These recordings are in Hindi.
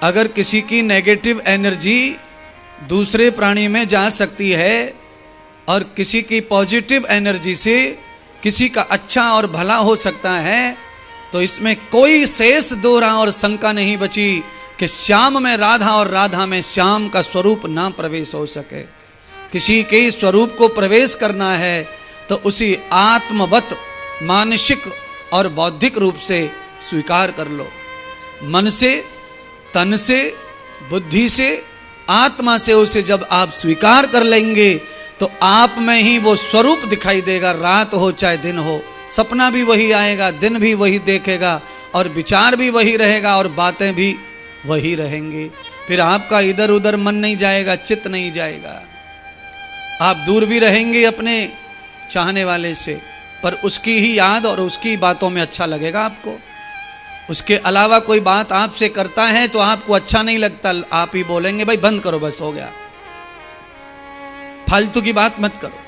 अगर किसी की नेगेटिव एनर्जी दूसरे प्राणी में जा सकती है और किसी की पॉजिटिव एनर्जी से किसी का अच्छा और भला हो सकता है, तो इसमें कोई शेष दोहरा और शंका नहीं बची कि श्याम में राधा और राधा में श्याम का स्वरूप ना प्रवेश हो सके। किसी के स्वरूप को प्रवेश करना है तो उसी आत्मवत मानसिक और बौद्धिक रूप से स्वीकार कर लो। मन से, तन से, बुद्धि से, आत्मा से उसे जब आप स्वीकार कर लेंगे तो आप में ही वो स्वरूप दिखाई देगा। रात हो चाहे दिन हो, सपना भी वही आएगा, दिन भी वही देखेगा और विचार भी वही रहेगा और बातें भी वही रहेंगी। फिर आपका इधर उधर मन नहीं जाएगा, चित्त नहीं जाएगा। आप दूर भी रहेंगे अपने चाहने वाले से, पर उसकी ही याद और उसकी बातों में अच्छा लगेगा आपको। उसके अलावा कोई बात आपसे करता है तो आपको अच्छा नहीं लगता, आप ही बोलेंगे भाई बंद करो, बस हो गया, फालतू की बात मत करो।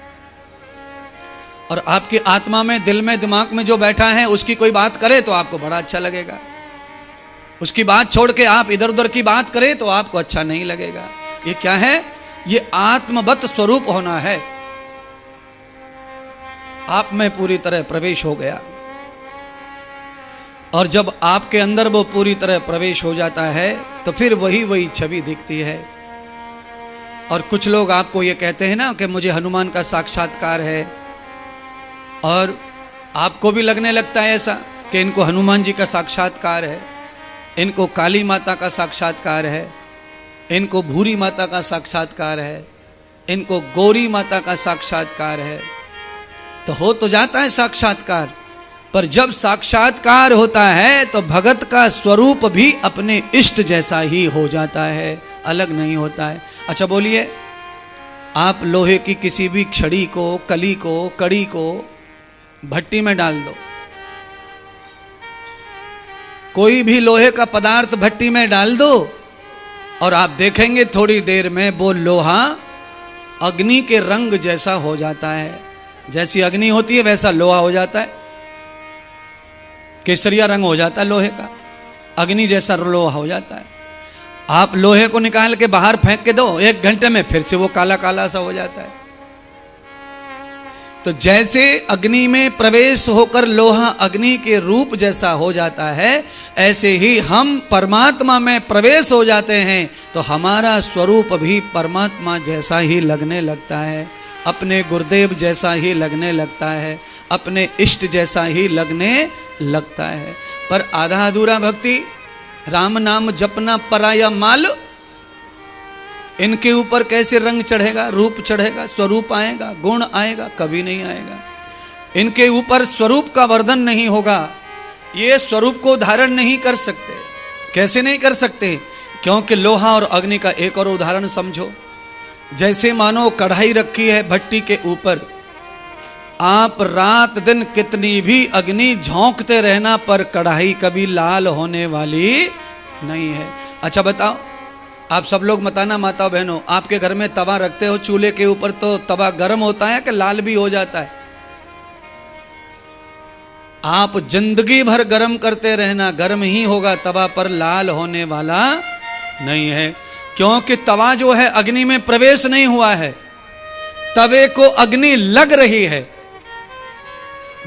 और आपकी आत्मा में, दिल में, दिमाग में जो बैठा है उसकी कोई बात करे तो आपको बड़ा अच्छा लगेगा। उसकी बात छोड़ के आप इधर उधर की बात करें तो आपको अच्छा नहीं लगेगा। ये क्या है? ये आत्मवत स्वरूप होना है। आप में पूरी तरह प्रवेश हो गया, और जब आपके अंदर वो पूरी तरह प्रवेश हो जाता है तो फिर वही छवि दिखती है। और कुछ लोग आपको ये कहते हैं ना कि मुझे हनुमान का साक्षात्कार है, और आपको भी लगने लगता है ऐसा कि इनको हनुमान जी का साक्षात्कार है, इनको काली माता का साक्षात्कार है, इनको भूरी माता का साक्षात्कार है, इनको गौरी माता का साक्षात्कार है। तो हो तो जाता है साक्षात्कार, पर जब साक्षात्कार होता है तो भगत का स्वरूप भी अपने इष्ट जैसा ही हो जाता है, अलग नहीं होता है। अच्छा बोलिए, आप लोहे की किसी भी छड़ी को, कली को, कड़ी को भट्टी में डाल दो, कोई भी लोहे का पदार्थ भट्टी में डाल दो, और आप देखेंगे थोड़ी देर में वो लोहा अग्नि के रंग जैसा हो जाता है। जैसी अग्नि होती है वैसा लोहा हो जाता है, केसरिया रंग हो जाता है लोहे का, अग्नि जैसा लोहा हो जाता है। आप लोहे को निकाल के बाहर फेंक के दो, 1 घंटे में फिर से वो काला काला सा हो जाता है। तो जैसे अग्नि में प्रवेश होकर लोहा अग्नि के रूप जैसा हो जाता है, ऐसे ही हम परमात्मा में प्रवेश हो जाते हैं तो हमारा स्वरूप भी परमात्मा जैसा ही लगने लगता है, अपने गुरुदेव जैसा ही लगने लगता है, अपने इष्ट जैसा ही लगने लगता है। पर आधा अधूरा भक्ति, राम नाम जपना पराया माल, इनके ऊपर कैसे रंग चढ़ेगा, रूप चढ़ेगा, स्वरूप आएगा, गुण आएगा? कभी नहीं आएगा। इनके ऊपर स्वरूप का वर्धन नहीं होगा, ये स्वरूप को धारण नहीं कर सकते। कैसे नहीं कर सकते? क्योंकि लोहा और अग्नि का एक और उदाहरण समझो। जैसे मानो कढ़ाई रखी है भट्टी के ऊपर, आप रात दिन कितनी भी अग्नि झोंकते रहना पर कढ़ाई कभी लाल होने वाली नहीं है। अच्छा बताओ, आप सब लोग बताना माता बहनों, आपके घर में तवा रखते हो चूल्हे के ऊपर, तो तवा गर्म होता है कि लाल भी हो जाता है? आप जिंदगी भर गर्म करते रहना, गर्म ही होगा, तवा पर लाल होने वाला नहीं है। क्योंकि तवा जो है अग्नि में प्रवेश नहीं हुआ है, तवे को अग्नि लग रही है।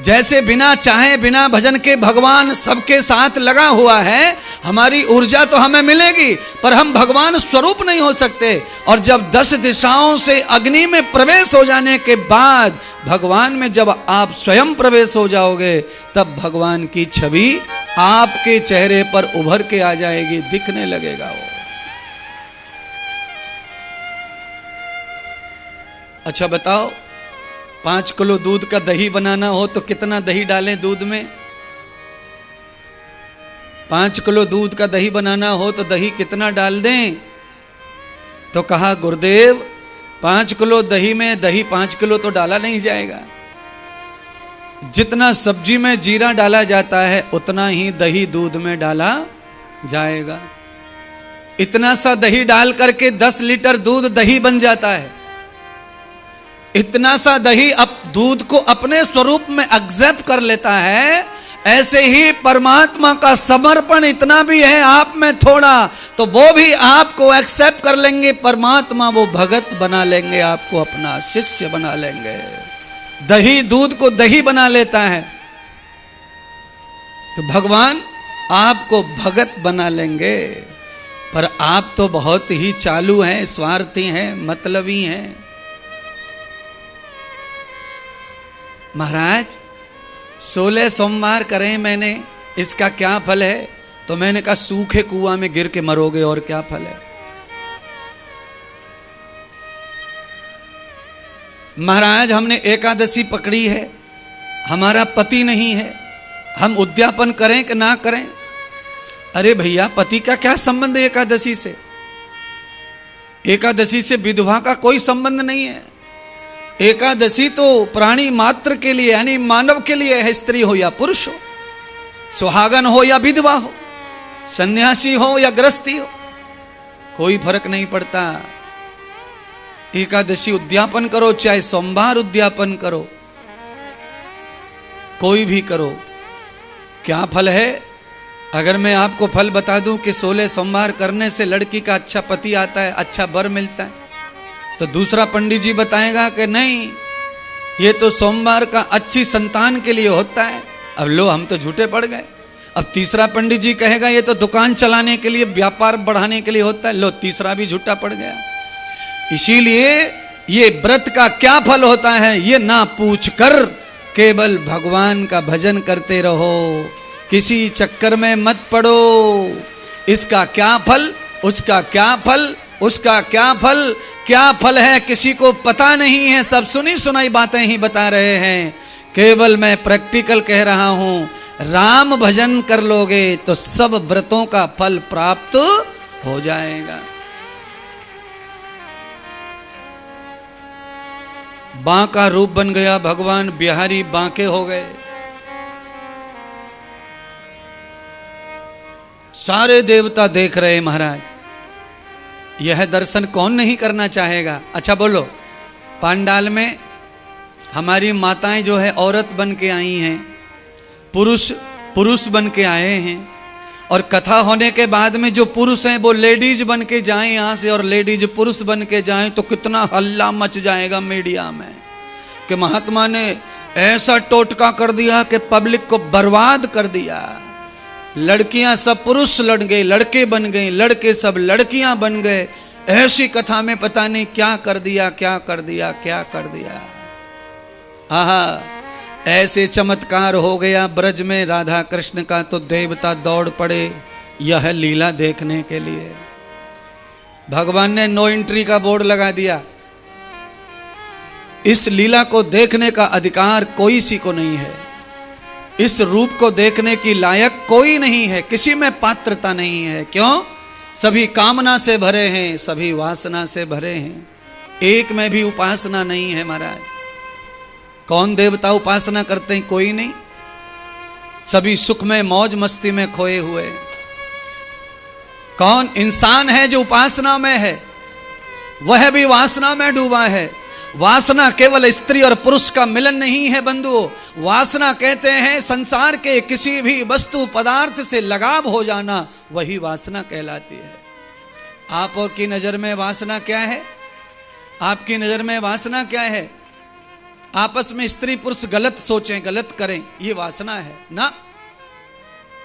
जैसे बिना चाहे, बिना भजन के भगवान सबके साथ लगा हुआ है, हमारी ऊर्जा तो हमें मिलेगी पर हम भगवान स्वरूप नहीं हो सकते। और जब 10 दिशाओं से अग्नि में प्रवेश हो जाने के बाद भगवान में जब आप स्वयं प्रवेश हो जाओगे, तब भगवान की छवि आपके चेहरे पर उभर के आ जाएगी, दिखने लगेगा वो। अच्छा बताओ, 5 किलो दूध का दही बनाना हो तो कितना दही डालें दूध में? 5 किलो दूध का दही बनाना हो तो दही कितना डाल दें? तो कहा गुरुदेव 5 किलो दही में दही 5 किलो तो डाला नहीं जाएगा। जितना सब्जी में जीरा डाला जाता है उतना ही दही दूध में डाला जाएगा। इतना सा दही डाल करके 10 लीटर दूध दही बन जाता है। इतना सा दही अब दूध को अपने स्वरूप में एक्सेप्ट कर लेता है, ऐसे ही परमात्मा का समर्पण इतना भी है आप में थोड़ा, तो वो भी आपको एक्सेप्ट कर लेंगे परमात्मा, वो भगत बना लेंगे, आपको अपना शिष्य बना लेंगे। दही दूध को दही बना लेता है, तो भगवान आपको भगत बना लेंगे। पर आप तो बहुत ही चालू हैं, स्वार्थी हैं, मतलबी हैं। महाराज 16 सोमवार करें मैंने, इसका क्या फल है? तो मैंने कहा सूखे कुआं में गिर के मरोगे, और क्या फल है? महाराज हमने एकादशी पकड़ी है, हमारा पति नहीं है, हम उद्यापन करें कि ना करें? अरे भैया, पति का क्या संबंध है एकादशी से? एकादशी से विधवा का कोई संबंध नहीं है। एकादशी तो प्राणी मात्र के लिए, यानी मानव के लिए है, स्त्री हो या पुरुष हो, सुहागन हो या विधवा हो, सन्यासी हो या गृहस्थी हो, कोई फर्क नहीं पड़ता। एकादशी उद्यापन करो, चाहे सोमवार उद्यापन करो, कोई भी करो। क्या फल है? अगर मैं आपको फल बता दूं कि 16 सोमवार करने से लड़की का अच्छा पति आता है, अच्छा वर मिलता है, तो दूसरा पंडित जी बताएगा कि नहीं, ये तो सोमवार का अच्छी संतान के लिए होता है। अब लो, हम तो झूठे पड़ गए। अब तीसरा पंडित जी कहेगा ये तो दुकान चलाने के लिए, व्यापार बढ़ाने के लिए होता है। लो, तीसरा भी झूठा पड़ गया। इसीलिए ये व्रत का क्या फल होता है, ये ना पूछ कर केवल भगवान का भजन करते रहो, किसी चक्कर में मत पड़ो। इसका क्या फल, उसका क्या फल, उसका क्या फल, क्या फल है किसी को पता नहीं है। सब सुनी सुनाई बातें ही बता रहे हैं। केवल मैं प्रैक्टिकल कह रहा हूं, राम भजन कर लोगे तो सब व्रतों का फल प्राप्त हो जाएगा। बांका रूप बन गया भगवान, बिहारी बांके हो गए। सारे देवता देख रहे महाराज, यह दर्शन कौन नहीं करना चाहेगा? अच्छा बोलो, पांडाल में हमारी माताएं जो है औरत बन के आई हैं, पुरुष बन के आए हैं, और कथा होने के बाद में जो पुरुष हैं वो लेडीज बन के जाएं यहां से, और लेडीज पुरुष बन के जाएं, तो कितना हल्ला मच जाएगा मीडिया में कि महात्मा ने ऐसा टोटका कर दिया कि पब्लिक को बर्बाद कर दिया। लड़कियां सब पुरुष लड़ गए, लड़के बन गए, लड़के सब लड़कियां बन गए। ऐसी कथा में पता नहीं क्या कर दिया, क्या कर दिया, क्या कर दिया। आहा, ऐसे चमत्कार हो गया ब्रज में राधा कृष्ण का, तो देवता दौड़ पड़े यह लीला देखने के लिए। भगवान ने नो एंट्री का बोर्ड लगा दिया। इस लीला को देखने का अधिकार कोई सी को नहीं है, इस रूप को देखने की लायक कोई नहीं है, किसी में पात्रता नहीं है। क्यों? सभी कामना से भरे हैं, सभी वासना से भरे हैं, एक में भी उपासना नहीं है महाराज। कौन देवता उपासना करते हैं? कोई नहीं। सभी सुख में मौज मस्ती में खोए हुए। कौन इंसान है जो उपासना में है? वह भी वासना में डूबा है। वासना केवल स्त्री और पुरुष का मिलन नहीं है बंधुओं। वासना कहते हैं संसार के किसी भी वस्तु पदार्थ से लगाव हो जाना, वही वासना कहलाती है। आप और की नजर में वासना क्या है? आपकी नजर में वासना क्या है? आपस में स्त्री पुरुष गलत सोचें, गलत करें, ये वासना है ना?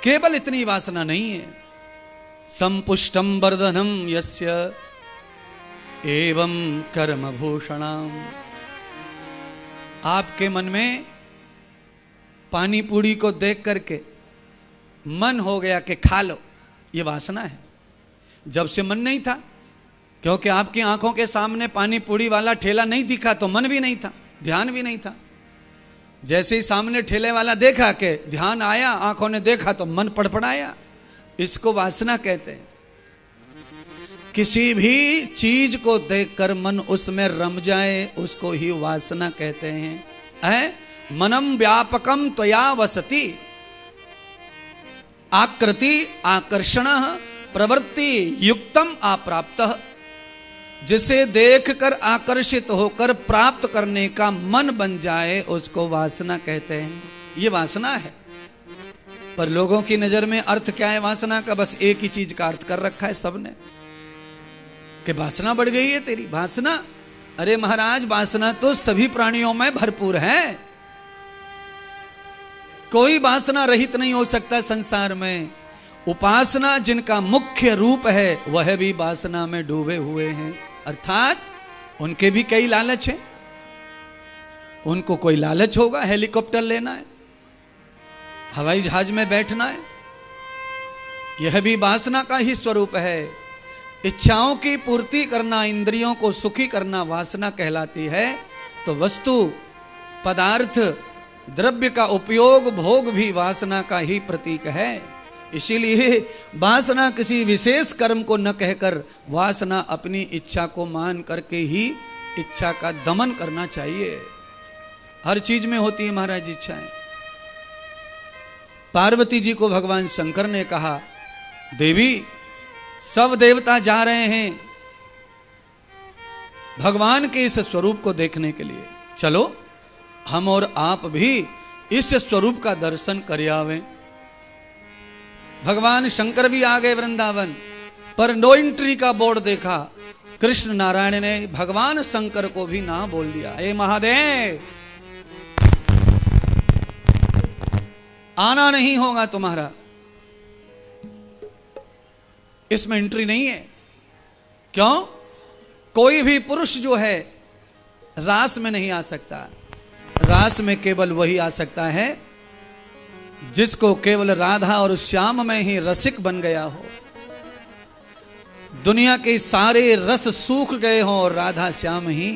केवल इतनी वासना नहीं है। संपुष्टम वर्धनम यस्य एवं कर्म भूषणम। आपके मन में पानी पूड़ी को देख करके मन हो गया कि खा लो, ये वासना है। जब से मन नहीं था, क्योंकि आपकी आंखों के सामने पानी पूड़ी वाला ठेला नहीं दिखा तो मन भी नहीं था, ध्यान भी नहीं था। जैसे ही सामने ठेले वाला देखा कि ध्यान आया, आंखों ने देखा तो मन पड़पड़ाया। इसको वासना कहते हैं। किसी भी चीज को देखकर मन उसमें रम जाए, उसको ही वासना कहते हैं। मनम व्यापकम त्वया वसति, आकृति आकर्षण प्रवृत्ति युक्तम अप्राप्तः। जिसे देखकर आकर्षित होकर प्राप्त करने का मन बन जाए, उसको वासना कहते हैं। ये वासना है। पर लोगों की नजर में अर्थ क्या है वासना का? बस एक ही चीज का अर्थ कर रखा है सबने कि वासना बढ़ गई है तेरी, वासना। अरे महाराज, वासना तो सभी प्राणियों में भरपूर है, कोई वासना रहित नहीं हो सकता संसार में। उपासना जिनका मुख्य रूप है वह भी वासना में डूबे हुए हैं, अर्थात उनके भी कई लालच हैं। उनको कोई लालच होगा, हेलीकॉप्टर लेना है, हवाई जहाज में बैठना है, यह भी वासना का ही स्वरूप है। इच्छाओं की पूर्ति करना, इंद्रियों को सुखी करना वासना कहलाती है। तो वस्तु, पदार्थ, द्रव्य का उपयोग, भोग भी वासना का ही प्रतीक है। इसीलिए वासना किसी विशेष कर्म को न कहकर वासना अपनी इच्छा को मान करके ही इच्छा का दमन करना चाहिए। हर चीज में होती है महाराज इच्छाएं। पार्वती जी को भगवान शंकर ने कहा, देवी सब देवता जा रहे हैं भगवान के इस स्वरूप को देखने के लिए, चलो हम और आप भी इस स्वरूप का दर्शन कर आवें। भगवान शंकर भी आ गए वृंदावन, पर नो एंट्री का बोर्ड देखा। कृष्ण नारायण ने भगवान शंकर को भी ना बोल दिया, हे महादेव आना नहीं होगा तुम्हारा, इसमें एंट्री नहीं है। क्यों? कोई भी पुरुष जो है रास में नहीं आ सकता। रास में केवल वही आ सकता है जिसको केवल राधा और श्याम में ही रसिक बन गया हो। दुनिया के सारे रस सूख गए हों और राधा श्याम ही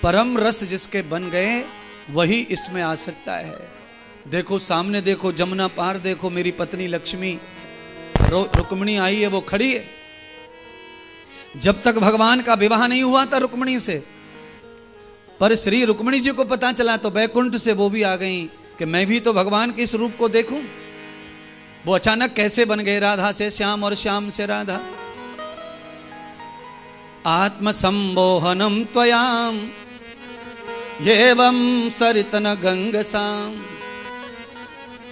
परम रस जिसके बन गए, वही इसमें आ सकता है। देखो सामने, देखो जमुना पार, देखो मेरी पत्नी लक्ष्मी रुक्मिणी आई है, वो खड़ी है। जब तक भगवान का विवाह नहीं हुआ था रुक्मिणी से, पर श्री रुक्मिणी जी को पता चला तो बैकुंठ से वो भी आ गई कि मैं भी तो भगवान के इस रूप को देखूं। वो अचानक कैसे बन गए राधा से श्याम और श्याम से राधा। आत्म संबोहनम त्वयाम एवं सरितन गंगसाम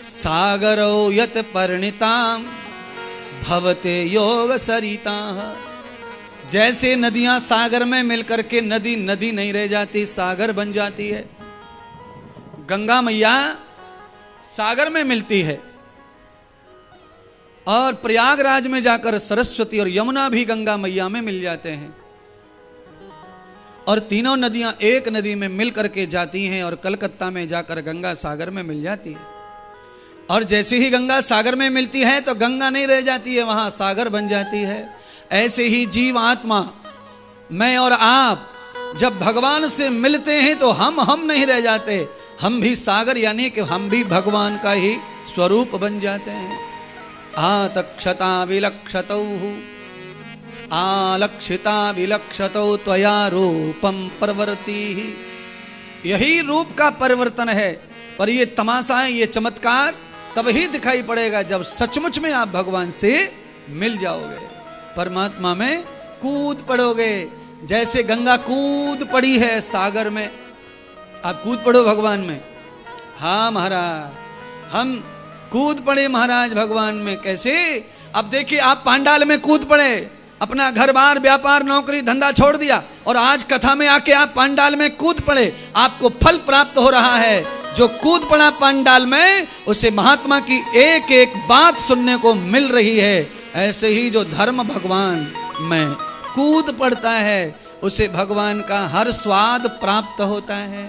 सागरो यत परिणिताम भवते योग सरिता। जैसे नदियां सागर में मिलकर के नदी नदी नहीं रह जाती, सागर बन जाती है। गंगा मैया सागर में मिलती है और प्रयागराज में जाकर सरस्वती और यमुना भी गंगा मैया में मिल जाते हैं। और तीनों नदियां एक नदी में मिल करके जाती हैं और कलकत्ता में जाकर गंगा सागर में मिल जाती है। और जैसे ही गंगा सागर में मिलती है तो गंगा नहीं रह जाती है, वहां सागर बन जाती है। ऐसे ही जीव आत्मा, मैं और आप जब भगवान से मिलते हैं तो हम नहीं रह जाते, हम भी सागर यानी कि हम भी भगवान का ही स्वरूप बन जाते हैं। आतक्षता विलक्षतौ आलक्षिता विलक्षतौ त्वया रूपम परवर्ती। यही रूप का परिवर्तन है। पर ये तमाशा है, ये चमत्कार तब ही दिखाई पड़ेगा जब सचमुच में आप भगवान से मिल जाओगे, परमात्मा में कूद पड़ोगे। जैसे गंगा कूद पड़ी है सागर में, आप कूद पड़ो भगवान में। हाँ महाराज, हम कूद पड़े महाराज भगवान में। कैसे? अब देखिए, आप पांडाल में कूद पड़े, अपना घर बार व्यापार नौकरी धंधा छोड़ दिया और आज कथा में आके आप पांडाल में कूद पड़े, आपको फल प्राप्त हो रहा है। जो कूद पड़ा पांडाल में, उसे महात्मा की एक एक बात सुनने को मिल रही है। ऐसे ही जो धर्म भगवान में कूद पड़ता है, उसे भगवान का हर स्वाद प्राप्त होता है।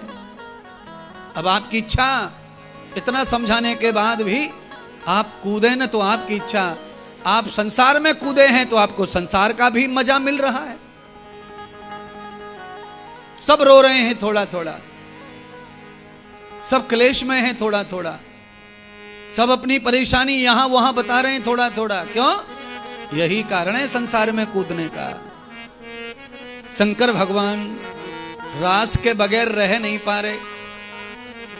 अब आपकी इच्छा, इतना समझाने के बाद भी आप कूदे न तो आपकी इच्छा, आप संसार में कूदे हैं तो आपको संसार का भी मजा मिल रहा है। सब रो रहे हैं थोड़ा थोड़ा, सब क्लेश में हैं थोड़ा थोड़ा, सब अपनी परेशानी यहां वहां बता रहे हैं थोड़ा थोड़ा। क्यों? यही कारण है संसार में कूदने का। शंकर भगवान रास के बगैर रह नहीं पा रहे,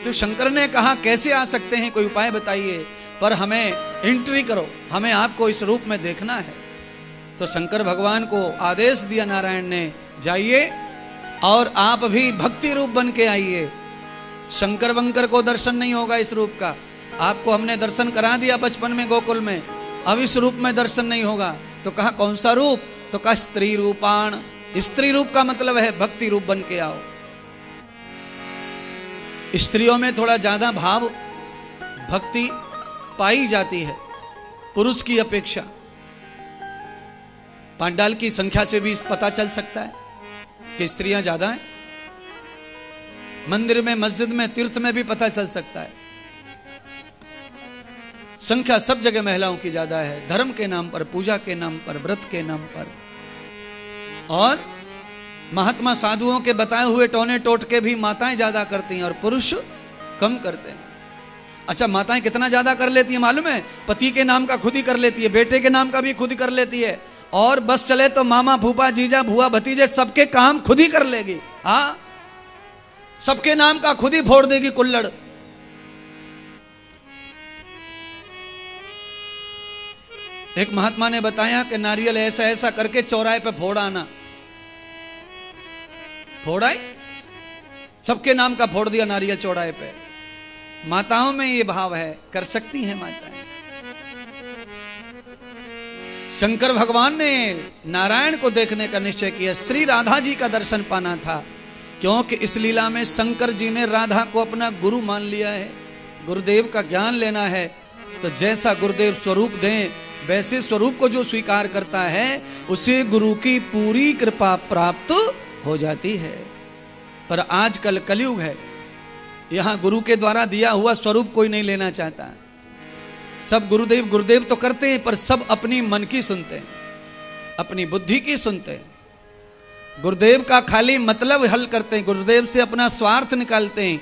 तो शंकर ने कहा कैसे आ सकते हैं, कोई उपाय बताइए, पर हमें एंट्री करो, हमें आपको इस रूप में देखना है। तो शंकर भगवान को आदेश दिया नारायण ने, जाइए और आप भी भक्ति रूप बन के आइए। शंकर वंकर को दर्शन नहीं होगा इस रूप का, आपको हमने दर्शन करा दिया बचपन में गोकुल में, अब इस रूप में दर्शन नहीं होगा। तो कहा कौन सा रूप? तो कहा स्त्री रूपाण। स्त्री रूप का मतलब है भक्ति रूप बन के आओ। स्त्रियों में थोड़ा ज्यादा भाव भक्ति पाई जाती है पुरुष की अपेक्षा। पांडाल की संख्या से भी पता चल सकता है कि स्त्रियां ज्यादा हैं। मंदिर में, मस्जिद में, तीर्थ में भी पता चल सकता है। संख्या सब जगह महिलाओं की ज्यादा है, धर्म के नाम पर, पूजा के नाम पर, व्रत के नाम पर। और महात्मा साधुओं के बताए हुए टोने टोटके भी माताएं ज्यादा करती हैं और पुरुष कम करते हैं। अच्छा, माताएं कितना ज्यादा कर लेती हैं मालूम है? पति के नाम का खुद ही कर लेती है, बेटे के नाम का भी खुद ही कर लेती है, और बस चले तो मामा, फूफा, जीजा, भुआ, भतीजे सबके काम खुद ही कर लेगी। हाँ, सबके नाम का खुद ही फोड़ देगी कुल्लड़। एक महात्मा ने बताया कि नारियल ऐसा ऐसा करके चौराहे पे फोड़ आना। फोड़ा, सबके नाम का फोड़ दिया नारियल चौराहे पे। माताओं में ये भाव है, कर सकती हैं माताएं। शंकर भगवान ने नारायण को देखने का निश्चय किया, श्री राधा जी का दर्शन पाना था, क्योंकि इस लीला में शंकर जी ने राधा को अपना गुरु मान लिया है। गुरुदेव का ज्ञान लेना है तो जैसा गुरुदेव स्वरूप दें वैसे स्वरूप को जो स्वीकार करता है उसे गुरु की पूरी कृपा प्राप्त हो जाती है। पर आजकल कलयुग है, यहां गुरु के द्वारा दिया हुआ स्वरूप कोई नहीं लेना चाहता। सब गुरुदेव गुरुदेव तो करते हैं, पर सब अपनी मन की सुनते हैं, अपनी बुद्धि की सुनते हैं। गुरुदेव का खाली मतलब हल करते हैं, गुरुदेव से अपना स्वार्थ निकालते हैं।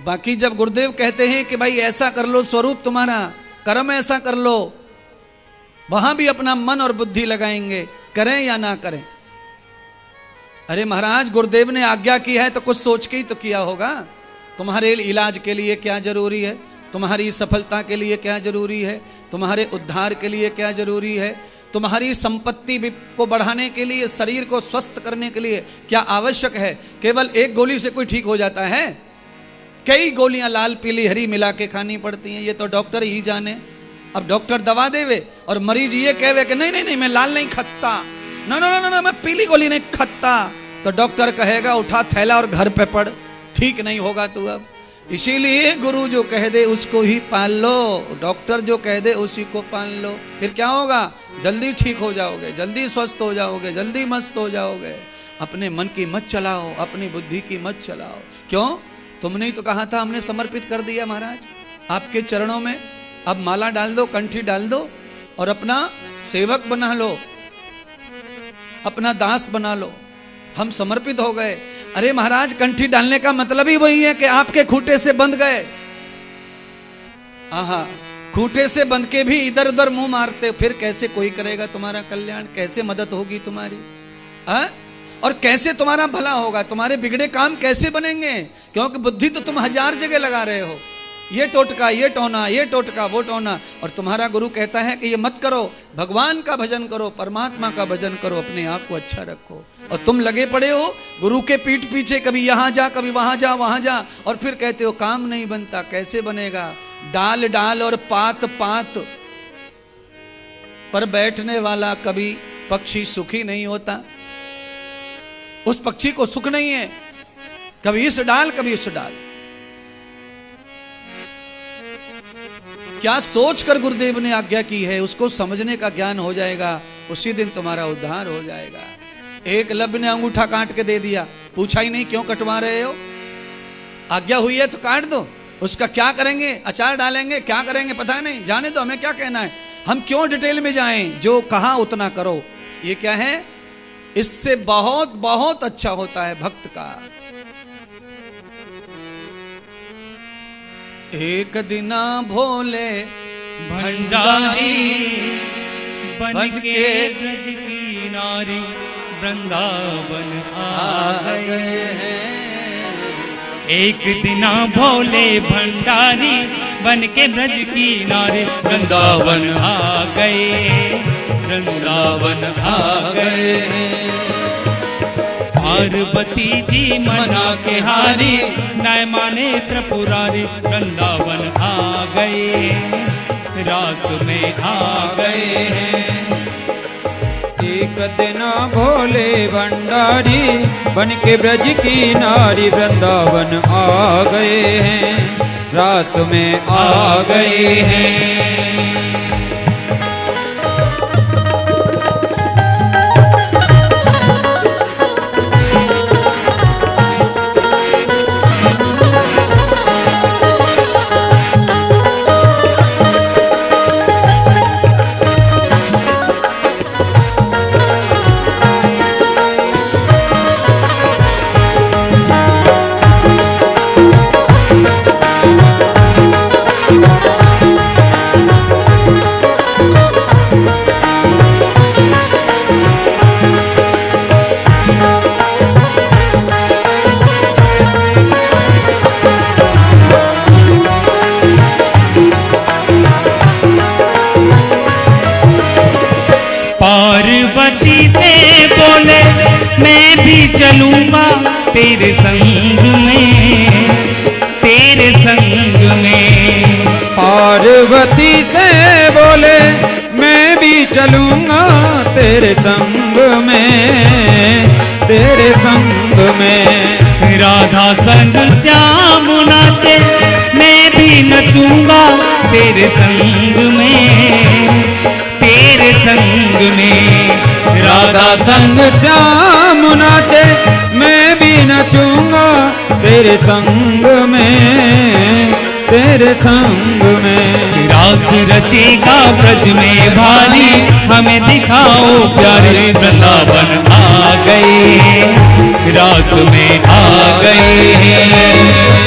बाकी जब गुरुदेव कहते हैं कि भाई ऐसा कर लो, स्वरूप तुम्हारा, कर्म ऐसा कर लो, वहां भी अपना मन और बुद्धि लगाएंगे, करें या ना करें। अरे महाराज, गुरुदेव ने आज्ञा की है तो कुछ सोच के ही तो किया होगा। तुम्हारे इलाज के लिए क्या जरूरी है, तुम्हारी सफलता के लिए क्या जरूरी है, तुम्हारे उद्धार के लिए क्या जरूरी है, तुम्हारी संपत्ति को बढ़ाने के लिए, शरीर को स्वस्थ करने के लिए क्या आवश्यक है। केवल एक गोली से कोई ठीक हो जाता है? कई गोलियां लाल पीली हरी मिला के खानी पड़ती हैं, ये तो डॉक्टर ही जाने। अब डॉक्टर दवा देवे और मरीज ये कहवे कि नहीं नहीं नहीं, मैं लाल नहीं खाता, ना ना ना ना, मैं पीली गोली नहीं खाता, तो डॉक्टर कहेगा उठा थैला और घर पे पड़, ठीक नहीं होगा तू अब। इसीलिए गुरु जो कह दे उसको ही पाल लो, डॉक्टर जो कह दे उसी को पाल लो। फिर क्या होगा? जल्दी ठीक हो जाओगे, जल्दी स्वस्थ हो जाओगे, जल्दी मस्त हो जाओगे। अपने मन की मत चलाओ, अपनी बुद्धि की मत चलाओ। क्यों? तुमने ही तो कहा था, हमने समर्पित कर दिया महाराज आपके चरणों में। अब माला डाल दो, कंठी डाल दो और अपना सेवक बना लो, अपना दास बना लो। हम समर्पित हो गए। अरे महाराज, कंठी डालने का मतलब ही वही है कि आपके खूंटे से बंध गए। आहा, खूंटे से बंध के भी इधर उधर मुंह मारते, फिर कैसे कोई करेगा तुम्हारा कल्याण? कैसे मदद होगी तुम्हारी? और कैसे तुम्हारा भला होगा? तुम्हारे बिगड़े काम कैसे बनेंगे? क्योंकि बुद्धि तो तुम 1000 जगह लगा रहे हो, ये टोटका, ये टोना, ये टोटका, वो टोना। और तुम्हारा गुरु कहता है कि ये मत करो, भगवान का भजन करो, परमात्मा का भजन करो, अपने आप को अच्छा रखो। और तुम लगे पड़े हो गुरु के पीठ पीछे, कभी यहां जा, कभी वहां जा, वहां जा, और फिर कहते हो काम नहीं बनता। कैसे बनेगा? डाल डाल और पात पात पर बैठने वाला कभी पक्षी सुखी नहीं होता। उस पक्षी को सुख नहीं है, कभी इस डाल कभी उस डाल। क्या सोचकर गुरुदेव ने आज्ञा की है उसको समझने का ज्ञान हो जाएगा, उसी दिन तुम्हारा उद्धार हो जाएगा। एकलव्य ने अंगूठा काट के दे दिया, पूछा ही नहीं क्यों कटवा रहे हो, आज्ञा हुई है तो काट दो। उसका क्या करेंगे? अचार डालेंगे, क्या करेंगे पता नहीं, जाने दो, हमें क्या कहना है, हम क्यों डिटेल में जाएं। जो कहा उतना करो। ये क्या है? इससे बहुत बहुत अच्छा होता है भक्त का। एक दिना भोले भंडारी बन के ब्रज की नारी वृंदावन आ गए हैं। एक दिना भोले भंडारी बन के ब्रज की नारी वृंदावन आ गए, वृंदावन आ गए। पार्वती जी मना के हारी, नय माने त्रिपुरारी, वृंदावन आ गए, रास में आ गए हैं। एक दिन भोले भंडारी बन के ब्रज की नारी वृंदावन आ गए हैं, रास में आ गए हैं। पार्वती से बोले मैं भी चलूंगा तेरे संग में, तेरे संग में। पार्वती से बोले मैं भी चलूंगा तेरे संग में, तेरे संग में। राधा संग श्याम नाचे मैं भी नचूंगा तेरे संग में, तेरे संग में। राधा संग श्याम नाचे मैं भी नचूंगा तेरे संग में, तेरे संग में। रास रचेगा ब्रज में भारी, हमें दिखाओ प्यारे, वृंदावन आ गए, रास में आ गए हैं।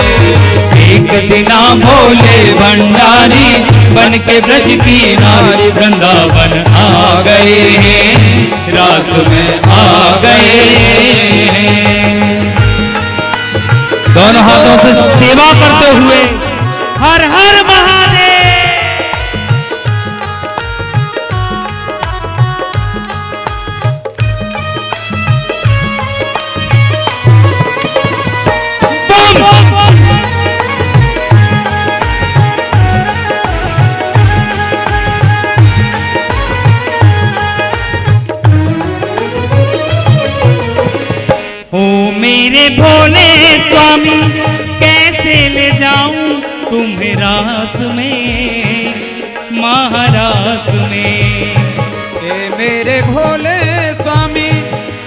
एक दिना भोले भंडारी बन के ब्रज की नारी वृंदावन आ गए हैं, रास में आ गए हैं। दोनों हाथों से सेवा करते हुए हर हर महादेव। ओ मेरे भोले स्वामी कैसे ले जाऊं तुम्हें रास में, महारास में। ए मेरे भोले स्वामी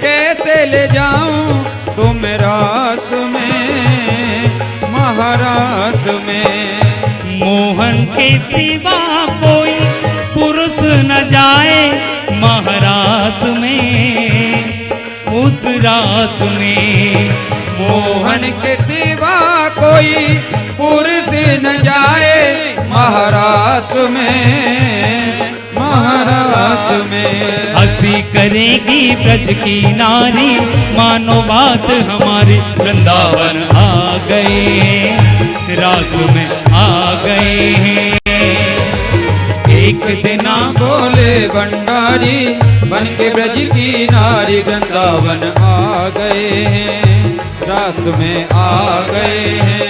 कैसे ले जाऊं तुम रास में, महारास में। मोहन के सिवा कोई पुरुष न जाए महारास में, उस रास में। मोहन के सिवा कोई पुरुष न जाए महारास में, महारास में। हंसी करेगी ब्रज की नारी, मानो बात हमारी, वृंदावन आ गए, रास में आ गए हैं। एक दिना भोले भंडारी बन के ब्रज की नारी वृंदावन आ गए हैं, रास में आ गए हैं।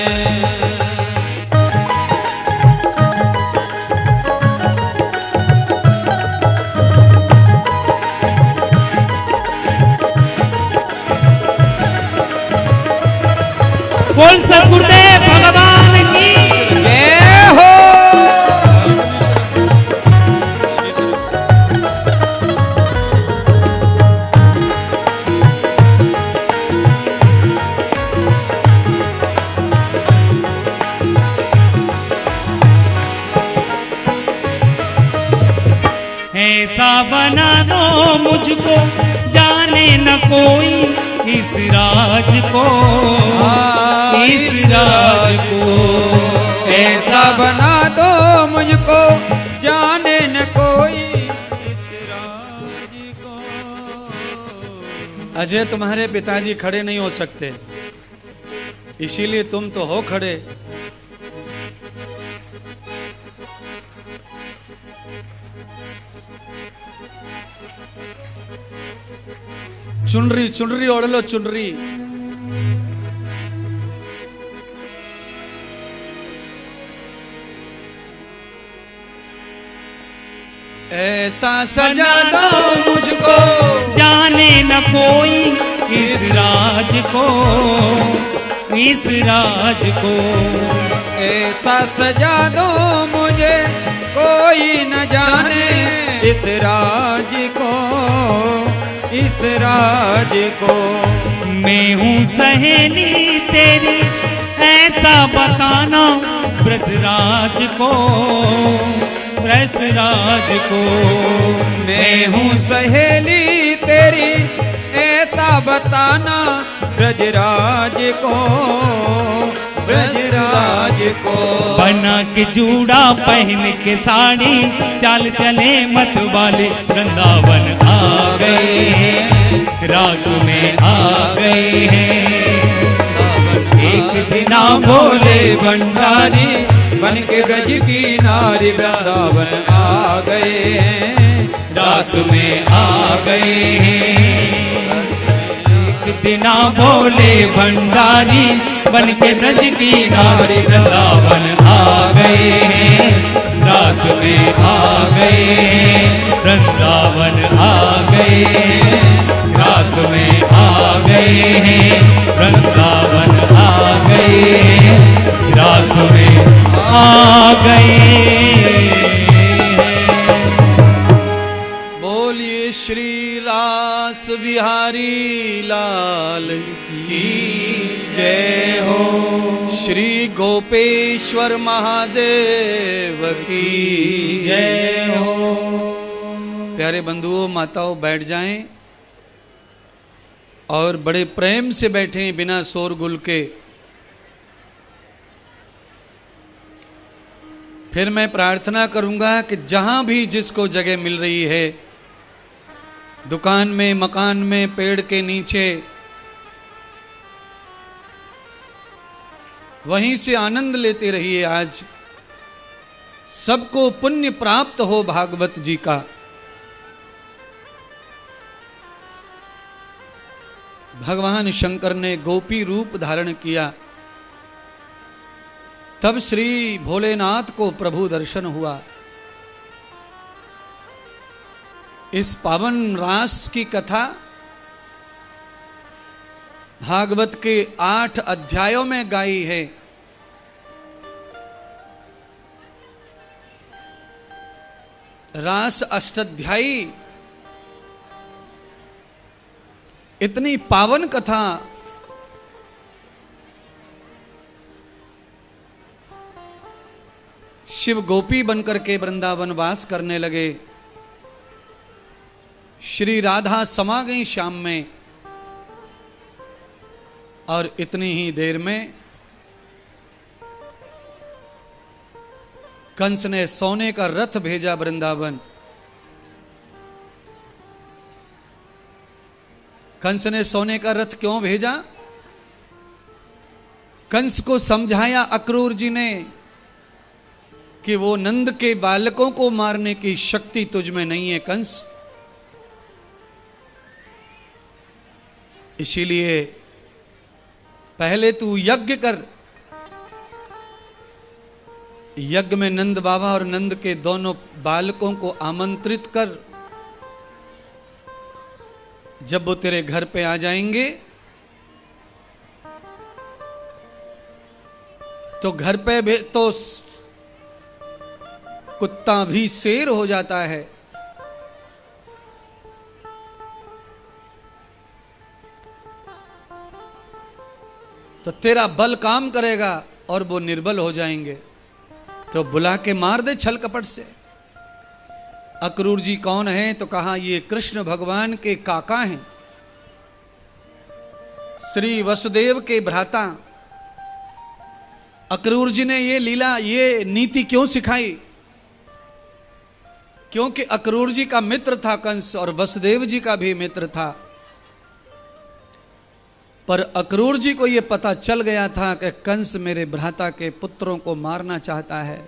बोल सतगुरुदेव भगवान की जय हो। ऐसा बना दो मुझको जाने न कोई इस राज को, इस राज को। ऐसा बना दो मुझको जाने न कोई इस राज को। अजय तुम्हारे पिताजी खड़े नहीं हो सकते, इसीलिए तुम तो हो खड़े। चुनरी चुनरी ओढ़ लो चुनरी। ऐसा सजा दो मुझको जाने न कोई इस राज को, इस राज को। ऐसा सजा दो मुझे कोई न जाने इस राज को, इस राज को। मैं हूँ सहेली तेरी ऐसा बताना ब्रजराज को, ब्रजराज को। मैं हूँ सहेली तेरी ऐसा बताना ब्रजराज को, ब्रजराज को। बना के जूड़ा पहन के साड़ी चाल चले मत वाले वृंदावन आ गए हैं, रास में आ गए हैं। एक दिना भोले भंडारी बन के ब्रज की नारी वृंदावन आ गए हैं, रास में आ गए हैं। एक दिना भोले भंडारी बन के ब्रज की नारी वृंदावन आ गए हैं, रास में आ गए हैं। वृंदावन आ गए हैं, रास में आ गए हैं। वृंदावन आ गए हैं, रास में आ गए हैं। बोलिए श्री रास बिहारी लाल की जय हो। श्री गोपेश्वर महादेव की जय हो। प्यारे बंधुओं माताओं बैठ जाएं और बड़े प्रेम से बैठें बिना शोरगुल के। फिर मैं प्रार्थना करूंगा कि जहां भी जिसको जगह मिल रही है, दुकान में, मकान में, पेड़ के नीचे, वहीं से आनंद लेते रहिए। आज सबको पुण्य प्राप्त हो भागवत जी का। भगवान शंकर ने गोपी रूप धारण किया, तब श्री भोलेनाथ को प्रभु दर्शन हुआ। इस पावन रास की कथा भागवत के 8 अध्यायों में गाई है। रास अष्टाध्यायी इतनी पावन कथा शिव गोपी बनकर के वृंदावन वास करने लगे। श्री राधा समा गई शाम में, और इतनी ही देर में कंस ने सोने का रथ भेजा वृंदावन। कंस ने सोने का रथ क्यों भेजा? कंस को समझाया अक्रूर जी ने कि वो नंद के बालकों को मारने की शक्ति तुझ में नहीं है कंस, इसीलिए पहले तू यज्ञ कर। यज्ञ में नंद बाबा और नंद के दोनों बालकों को आमंत्रित कर। जब वो तेरे घर पे आ जाएंगे तो घर पे तो कुत्ता भी शेर हो जाता है। तो तेरा बल काम करेगा और वो निर्बल हो जाएंगे। तो बुला के मार दे छल कपट से। अक्रूर जी कौन है? तो कहा ये कृष्ण भगवान के काका हैं, श्री वसुदेव के भ्राता। अक्रूर जी ने ये लीला, ये नीति क्यों सिखाई? क्योंकि अक्रूर जी का मित्र था कंस और वसुदेव जी का भी मित्र था। पर अक्रूर जी को यह पता चल गया था कि कंस मेरे भ्राता के पुत्रों को मारना चाहता है,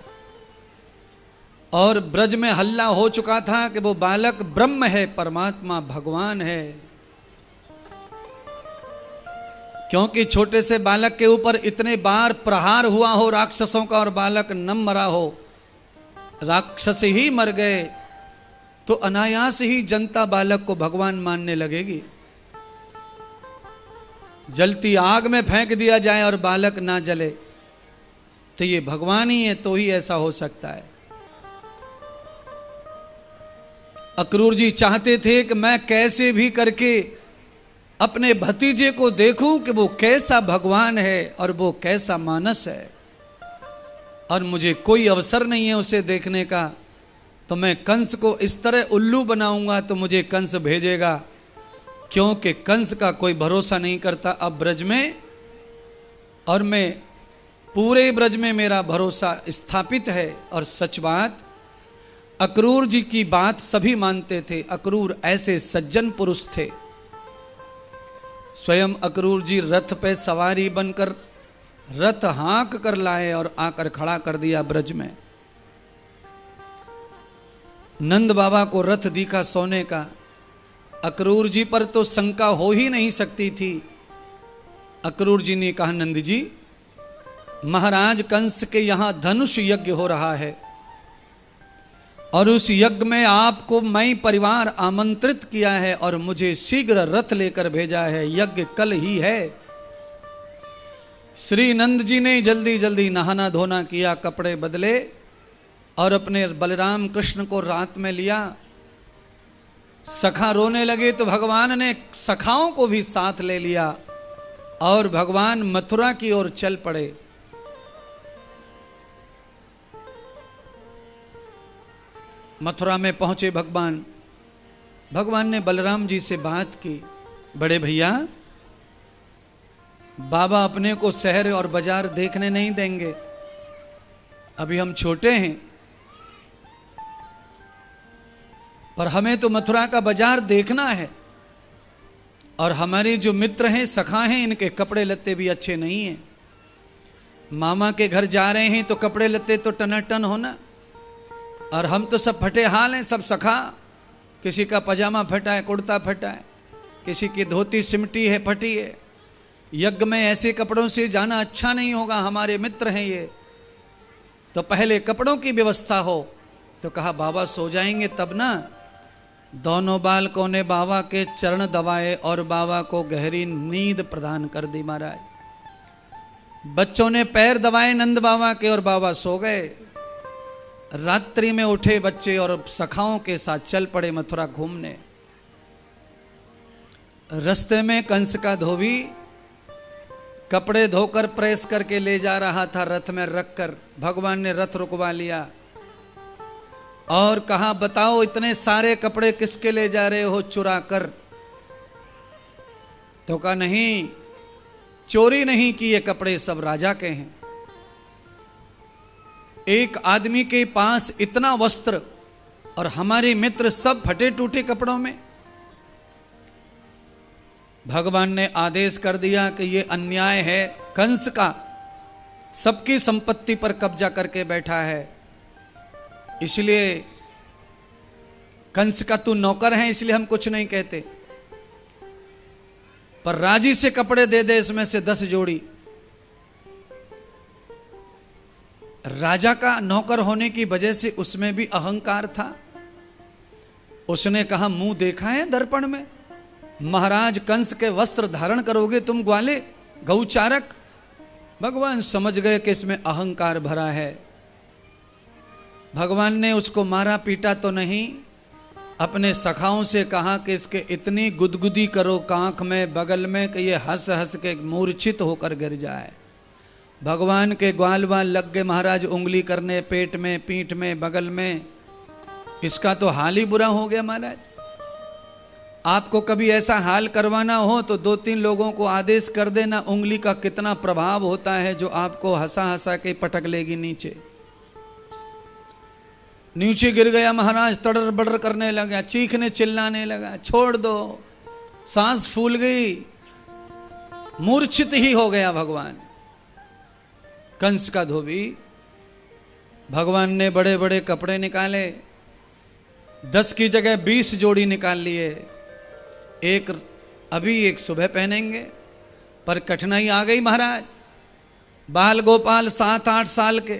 और ब्रज में हल्ला हो चुका था कि वो बालक ब्रह्म है, परमात्मा भगवान है। क्योंकि छोटे से बालक के ऊपर इतने बार प्रहार हुआ हो राक्षसों का और बालक न मरा हो, राक्षस ही मर गए, तो अनायास ही जनता बालक को भगवान मानने लगेगी। जलती आग में फेंक दिया जाए और बालक ना जले तो ये भगवान ही है, तो ही ऐसा हो सकता है। अक्रूर जी चाहते थे कि मैं कैसे भी करके अपने भतीजे को देखूं कि वो कैसा भगवान है और वो कैसा मानस है, और मुझे कोई अवसर नहीं है उसे देखने का, तो मैं कंस को इस तरह उल्लू बनाऊंगा तो मुझे कंस भेजेगा, क्योंकि कंस का कोई भरोसा नहीं करता अब ब्रज में, और मैं पूरे ब्रज में मेरा भरोसा स्थापित है। और सच बात, अक्रूर जी की बात सभी मानते थे। अक्रूर ऐसे सज्जन पुरुष थे। स्वयं अक्रूर जी रथ पे सवारी बनकर रथ हाँक कर लाए और आकर खड़ा कर दिया ब्रज में। नंद बाबा को रथ दिखा सोने का, अक्रूर जी पर तो शंका हो ही नहीं सकती थी। अक्रूर जी ने कहा, नंद जी, महाराज कंस के यहां धनुष यज्ञ हो रहा है और उस यज्ञ में आपको मैं परिवार आमंत्रित किया है और मुझे शीघ्र रथ लेकर भेजा है, यज्ञ कल ही है। श्री नंद जी ने जल्दी जल्दी नहाना धोना किया, कपड़े बदले और अपने बलराम कृष्ण को रात में लिया। सखा रोने लगे तो भगवान ने सखाओं को भी साथ ले लिया और भगवान मथुरा की ओर चल पड़े। मथुरा में पहुंचे भगवान ने बलराम जी से बात की, बड़े भैया, बाबा अपने को शहर और बाजार देखने नहीं देंगे, अभी हम छोटे हैं, पर हमें तो मथुरा का बाजार देखना है, और हमारे जो मित्र हैं, सखा हैं, इनके कपड़े लत्ते भी अच्छे नहीं हैं। मामा के घर जा रहे हैं तो कपड़े लत्ते तो टनाटन होना, और हम तो सब फटे हाल हैं, सब सखा, किसी का पजामा फटा है, कुर्ता फटा है, किसी की धोती सिमटी है, फटी है। यज्ञ में ऐसे कपड़ों से जाना अच्छा नहीं होगा, हमारे मित्र हैं ये, तो पहले कपड़ों की व्यवस्था हो। तो कहा बाबा सो जाएंगे तब ना। दोनों बालकों ने बाबा के चरण दबाए और बाबा को गहरी नींद प्रदान कर दी। महाराज बच्चों ने पैर दबाए नंद बाबा के और बाबा सो गए। रात्रि में उठे बच्चे और सखाओं के साथ चल पड़े मथुरा घूमने। रास्ते में कंस का धोबी कपड़े धोकर प्रेस करके ले जा रहा था, रथ में रखकर। भगवान ने रथ रुकवा लिया और कहा, बताओ इतने सारे कपड़े किसके ले जा रहे हो चुरा कर? तो कहा, नहीं, चोरी नहीं की, ये कपड़े सब राजा के हैं। एक आदमी के पास इतना वस्त्र और हमारे मित्र सब फटे टूटे कपड़ों में। भगवान ने आदेश कर दिया कि ये अन्याय है, कंस का सबकी संपत्ति पर कब्जा करके बैठा है, इसलिए कंस का तू नौकर है, इसलिए हम कुछ नहीं कहते, पर राजी से कपड़े दे दे, इसमें से 10 जोड़ी। राजा का नौकर होने की वजह से उसमें भी अहंकार था। उसने कहा, मुंह देखा है दर्पण में? महाराज कंस के वस्त्र धारण करोगे तुम ग्वाले, गौचारक। भगवान समझ गए कि इसमें अहंकार भरा है। भगवान ने उसको मारा पीटा तो नहीं, अपने सखाओं से कहा कि इसके इतनी गुदगुदी करो कांख में बगल में कि ये हंस हंस के मूर्छित होकर गिर जाए। भगवान के ग्वाल वाल लग गए महाराज, उंगली करने पेट में, पीठ में, बगल में। इसका तो हाल ही बुरा हो गया महाराज। आपको कभी ऐसा हाल करवाना हो तो 2-3 लोगों को आदेश कर देना, उंगली का कितना प्रभाव होता है जो आपको हंसा हंसा के पटक लेगी नीचे। नीचे गिर गया महाराज, तड़र बड़र करने लगा, चीखने चिल्लाने लगा, छोड़ दो, सांस फूल गई, मूर्छित ही हो गया भगवान। कंस का धोबी। भगवान ने बड़े बड़े कपड़े निकाले, 10 की जगह 20 जोड़ी निकाल लिए। एक अभी, एक सुबह पहनेंगे, पर कठिनाई आ गई महाराज। बाल गोपाल 7-8 साल के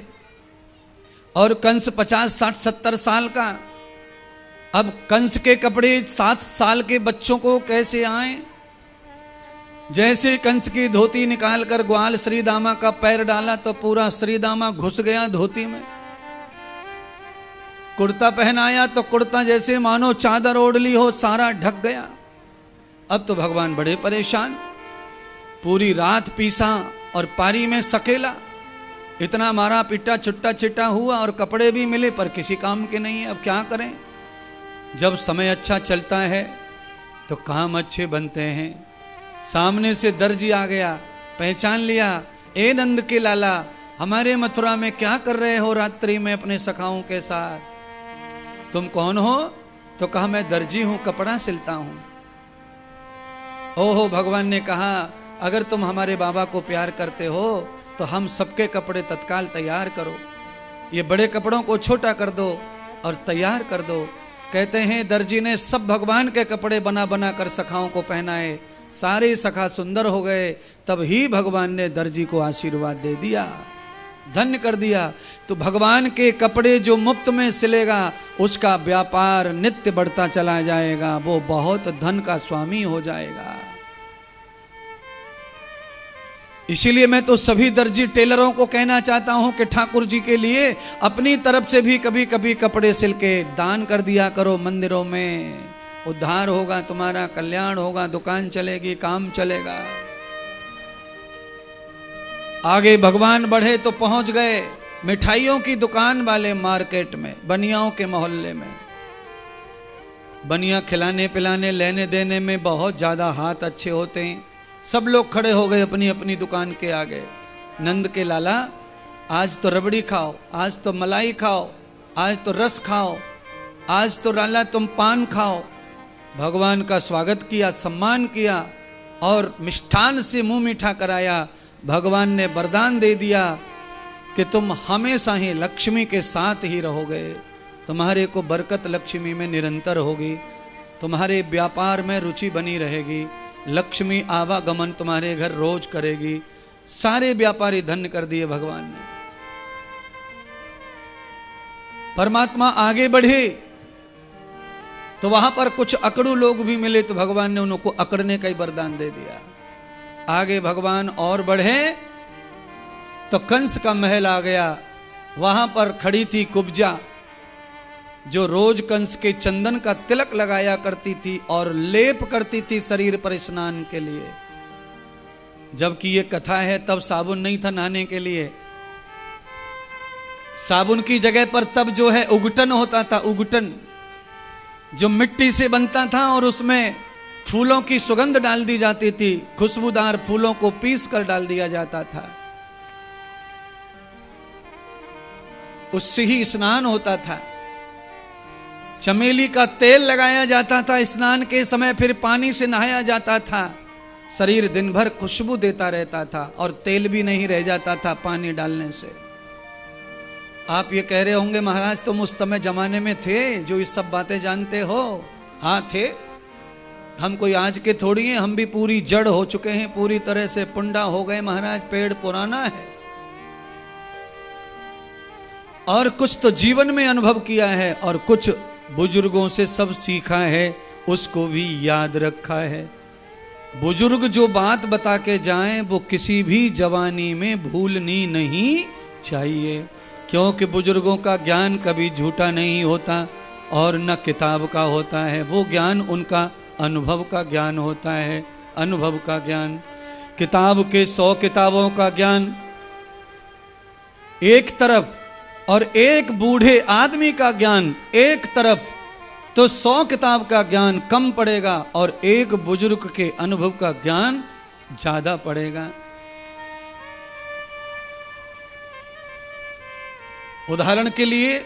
और कंस 50-60-70 साल का। अब कंस के कपड़े 7 साल के बच्चों को कैसे आए? जैसे कंस की धोती निकालकर ग्वाल श्रीदामा का पैर डाला तो पूरा श्रीदामा घुस गया धोती में। कुर्ता पहनाया तो कुर्ता जैसे मानो चादर ओढ़ ली हो, सारा ढक गया। अब तो भगवान बड़े परेशान, पूरी रात पीसा और पारी में सकेला, इतना मारा पिटा चुट्टा चिट्टा हुआ और कपड़े भी मिले पर किसी काम के नहीं है। अब क्या करें? जब समय अच्छा चलता है तो काम अच्छे बनते हैं। सामने से दर्जी आ गया, पहचान लिया, ए नंद के लाला, हमारे मथुरा में क्या कर रहे हो रात्रि में अपने सखाओं के साथ? तुम कौन हो? तो कहा मैं दर्जी हूं, कपड़ा सिलता हूं। ओहो, भगवान ने कहा अगर तुम हमारे बाबा को प्यार करते हो तो हम सबके कपड़े तत्काल तैयार करो, ये बड़े कपड़ों को छोटा कर दो और तैयार कर दो। कहते हैं दर्जी ने सब भगवान के कपड़े बना बना कर सखाओं को पहनाए, सारे सखा सुंदर हो गए। तब ही भगवान ने दर्जी को आशीर्वाद दे दिया, धन्य कर दिया। तो भगवान के कपड़े जो मुफ्त में सिलेगा उसका व्यापार नित्य बढ़ता चला जाएगा, वो बहुत धन का स्वामी हो जाएगा। इसीलिए मैं तो सभी दर्जी टेलरों को कहना चाहता हूं कि ठाकुर जी के लिए अपनी तरफ से भी कभी कभी कपड़े सिल के दान कर दिया करो मंदिरों में। उद्धार होगा, तुम्हारा कल्याण होगा, दुकान चलेगी, काम चलेगा। आगे भगवान बढ़े तो पहुंच गए मिठाइयों की दुकान वाले मार्केट में, बनियाओं के मोहल्ले में। बनिया खिलाने पिलाने लेने देने में बहुत ज्यादा हाथ अच्छे होते हैं। सब लोग खड़े हो गए अपनी अपनी दुकान के आगे। नंद के लाला, आज तो रबड़ी खाओ, आज तो मलाई खाओ, आज तो रस खाओ, आज तो लाला तुम पान खाओ। भगवान का स्वागत किया, सम्मान किया और मिष्ठान से मुंह मीठा कराया। भगवान ने वरदान दे दिया कि तुम हमेशा ही लक्ष्मी के साथ ही रहोगे, तुम्हारे को बरकत लक्ष्मी में निरंतर होगी, तुम्हारे व्यापार में रुचि बनी रहेगी, लक्ष्मी आवागमन तुम्हारे घर रोज करेगी। सारे व्यापारी धन्य कर दिए भगवान ने। परमात्मा आगे बढ़े तो वहां पर कुछ अकड़ू लोग भी मिले तो भगवान ने उनको अकड़ने का ही वरदान दे दिया। आगे भगवान और बढ़े तो कंस का महल आ गया। वहां पर खड़ी थी कुब्जा, जो रोज कंस के चंदन का तिलक लगाया करती थी और लेप करती थी शरीर पर स्नान के लिए। जबकि ये कथा है तब साबुन नहीं था नहाने के लिए, साबुन की जगह पर तब जो है उगटन होता था। उगटन जो मिट्टी से बनता था और उसमें फूलों की सुगंध डाल दी जाती थी, खुशबूदार फूलों को पीस कर डाल दिया जाता था, उससे ही स्नान होता था। चमेली का तेल लगाया जाता था स्नान के समय, फिर पानी से नहाया जाता था। शरीर दिन भर खुशबू देता रहता था और तेल भी नहीं रह जाता था पानी डालने से। आप ये कह रहे होंगे महाराज तुम उस समय जमाने में थे जो इस सब बातें जानते हो। हाँ थे, हम कोई आज के थोड़ी हैं, हम भी पूरी जड़ हो चुके हैं, पूरी तरह से पुंडा हो गए महाराज, पेड़ पुराना है। और कुछ तो जीवन में अनुभव किया है और कुछ बुजुर्गों से सब सीखा है, उसको भी याद रखा है। बुजुर्ग जो बात बता के जाएं वो किसी भी जवानी में भूलनी नहीं चाहिए, क्योंकि बुजुर्गों का ज्ञान कभी झूठा नहीं होता और न किताब का होता है। वो ज्ञान उनका अनुभव का ज्ञान होता है, अनुभव का ज्ञान। किताब के 100 किताबों का ज्ञान एक तरफ और एक बूढ़े आदमी का ज्ञान एक तरफ, तो 100 किताब का ज्ञान कम पड़ेगा और एक बुजुर्ग के अनुभव का ज्ञान ज्यादा पड़ेगा। उदाहरण के लिए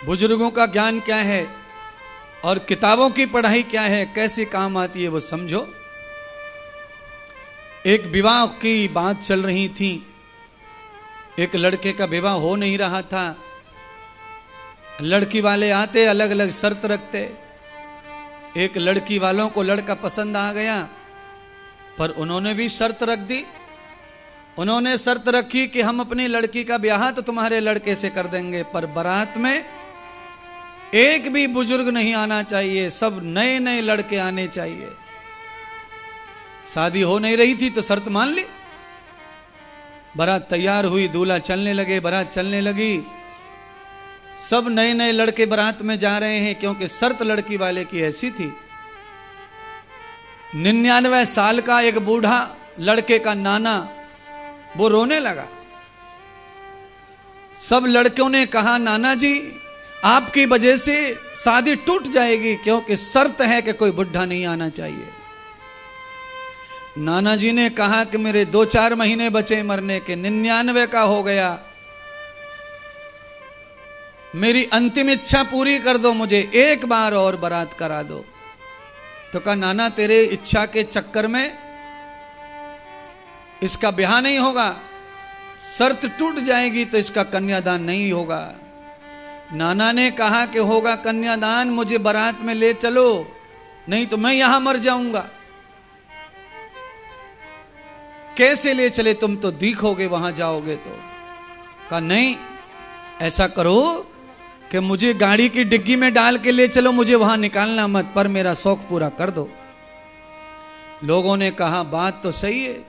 बुजुर्गों का ज्ञान क्या है और किताबों की पढ़ाई क्या है, कैसे काम आती है वो समझो। एक विवाह की बात चल रही थी, एक लड़के का विवाह हो नहीं रहा था। लड़की वाले आते अलग अलग शर्त रखते, एक लड़की वालों को लड़का पसंद आ गया, पर उन्होंने भी शर्त रख दी। उन्होंने शर्त रखी कि हम अपनी लड़की का ब्याह तो तुम्हारे लड़के से कर देंगे, पर बारात में एक भी बुजुर्ग नहीं आना चाहिए, सब नए नए लड़के आने चाहिए। शादी हो नहीं रही थी तो शर्त मान ली। बारात तैयार हुई, दूल्हा चलने लगे, बारात चलने लगी, सब नए नए लड़के बारात में जा रहे हैं, क्योंकि शर्त लड़की वाले की ऐसी थी। 99 साल का एक बूढ़ा लड़के का नाना वो रोने लगा। सब लड़कों ने कहा, नाना जी आपकी वजह से शादी टूट जाएगी, क्योंकि शर्त है कि कोई बुढ़ा नहीं आना चाहिए। नाना जी ने कहा कि मेरे 2-4 महीने बचे मरने के, 99 का हो गया, मेरी अंतिम इच्छा पूरी कर दो, मुझे एक बार और बारात करा दो। तो कहा, नाना तेरे इच्छा के चक्कर में इसका ब्याह नहीं होगा, शर्त टूट जाएगी तो इसका कन्यादान नहीं होगा। नाना ने कहा कि होगा कन्यादान, मुझे बारात में ले चलो, नहीं तो मैं यहां मर जाऊंगा। कैसे ले चले, तुम तो दिखोगे वहां जाओगे तो। कहा नहीं, ऐसा करो कि मुझे गाड़ी की डिग्गी में डाल के ले चलो, मुझे वहां निकालना मत, पर मेरा शौक पूरा कर दो। लोगों ने कहा बात तो सही है,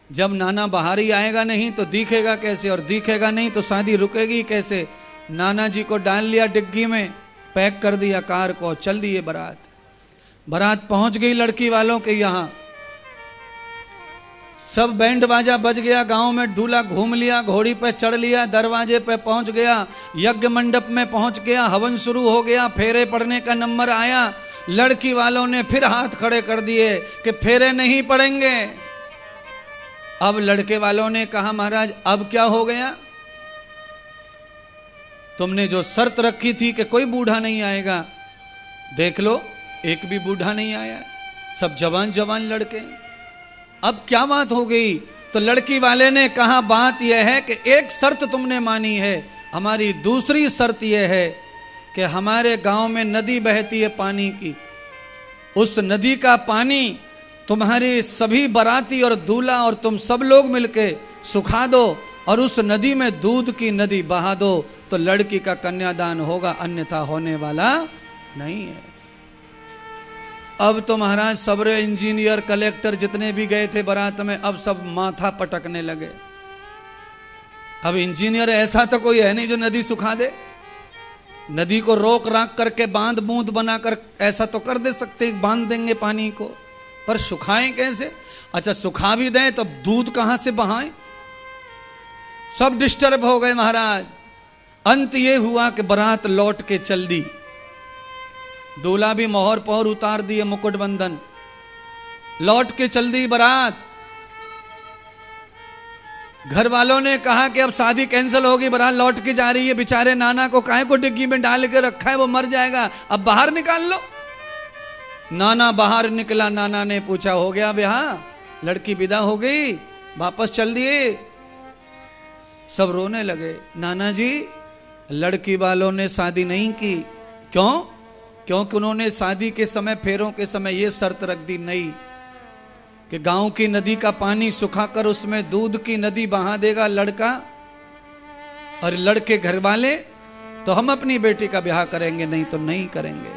जब नाना बाहर ही आएगा नहीं तो दिखेगा कैसे, और दिखेगा नहीं तो शादी रुकेगी कैसे। नाना जी को डाल लिया डिग्गी में, पैक कर दिया कार को, चल दिए बारात। बारात पहुंच गई लड़की वालों के यहां, सब बैंड बाजा बज गया, गांव में दूल्हा घूम लिया, घोड़ी पे चढ़ लिया, दरवाजे पे पहुंच गया, यज्ञ मंडप में पहुंच गया, हवन शुरू हो गया, फेरे पड़ने का नंबर आया। लड़की वालों ने फिर हाथ खड़े कर दिए कि फेरे नहीं पड़ेंगे। अब लड़के वालों ने कहा, महाराज अब क्या हो गया, तुमने जो शर्त रखी थी कि कोई बूढ़ा नहीं आएगा, देख लो एक भी बूढ़ा नहीं आया, सब जवान जवान लड़के, अब क्या बात हो गई। तो लड़की वाले ने कहा, बात यह है कि एक शर्त तुमने मानी है, हमारी दूसरी शर्त यह है कि हमारे गांव में नदी बहती है पानी की, उस नदी का पानी तुम्हारे सभी बाराती और दूल्हा और तुम सब लोग मिलके सुखा दो, और उस नदी में दूध की नदी बहा दो, तो लड़की का कन्यादान होगा, अन्यथा होने वाला नहीं है। अब तो महाराज सबरे इंजीनियर कलेक्टर जितने भी गए थे बारात में, अब सब माथा पटकने लगे। अब इंजीनियर ऐसा तो कोई है नहीं जो नदी सुखा दे, नदी को रोक राक करके बांध बूंद बनाकर ऐसा तो कर दे सकते, बांध देंगे पानी को, पर सुखाएं कैसे। अच्छा सुखा भी दें तो दूध कहां से बहाएं, सब डिस्टर्ब हो गए महाराज। अंत ये हुआ कि बारात लौट के चल दी, दूल्हा भी मोहर पोहर उतार दिए, मुकुट बंधन, लौट के चल दी बारात। घर वालों ने कहा कि अब शादी कैंसिल होगी, बारात लौट के जा रही है, बेचारे नाना को काहे को डिग्गी में डाल के रखा है, वो मर जाएगा, अब बाहर निकाल लो। नाना बाहर निकला, नाना ने पूछा हो गया ब्याह, लड़की विदा हो गई, वापस चल दिए। सब रोने लगे, नाना जी लड़की वालों ने शादी नहीं की। क्यों? क्योंकि उन्होंने शादी के समय, फेरों के समय ये शर्त रख दी नहीं कि गांव की नदी का पानी सुखाकर उसमें दूध की नदी बहा देगा लड़का, और लड़के घर वाले तो हम अपनी बेटी का ब्याह करेंगे, नहीं तो नहीं करेंगे।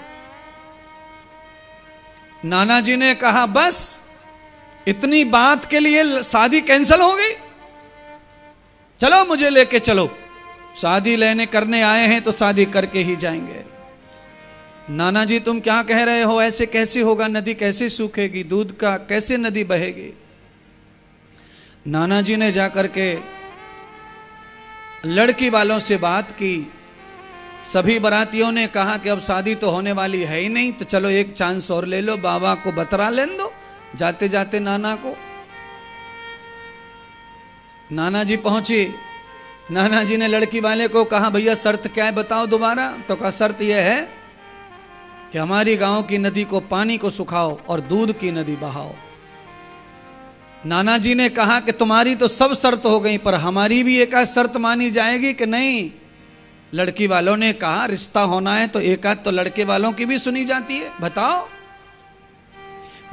नाना जी ने कहा बस इतनी बात के लिए शादी कैंसिल हो गई, चलो मुझे लेके चलो, शादी लेने करने आए हैं तो शादी करके ही जाएंगे। नाना जी तुम क्या कह रहे हो, ऐसे कैसे होगा, नदी कैसे सूखेगी, दूध का कैसे नदी बहेगी। नाना जी ने जाकर के लड़की वालों से बात की, सभी बारातियों ने कहा कि अब शादी तो होने वाली है ही नहीं, तो चलो एक चांस और ले लो, बाबा को बतरा लेने दो जाते जाते नाना को। नाना जी पहुंचे, नाना जी ने लड़की वाले को कहा भैया शर्त क्या है बताओ दोबारा। तो कहा शर्त यह है कि हमारी गांव की नदी को पानी को सुखाओ और दूध की नदी बहाओ। नाना जी ने कहा कि तुम्हारी तो सब शर्त हो गई, पर हमारी भी एक आध शर्त मानी जाएगी कि नहीं। लड़की वालों ने कहा रिश्ता होना है तो एक आध तो लड़के वालों की भी सुनी जाती है, बताओ।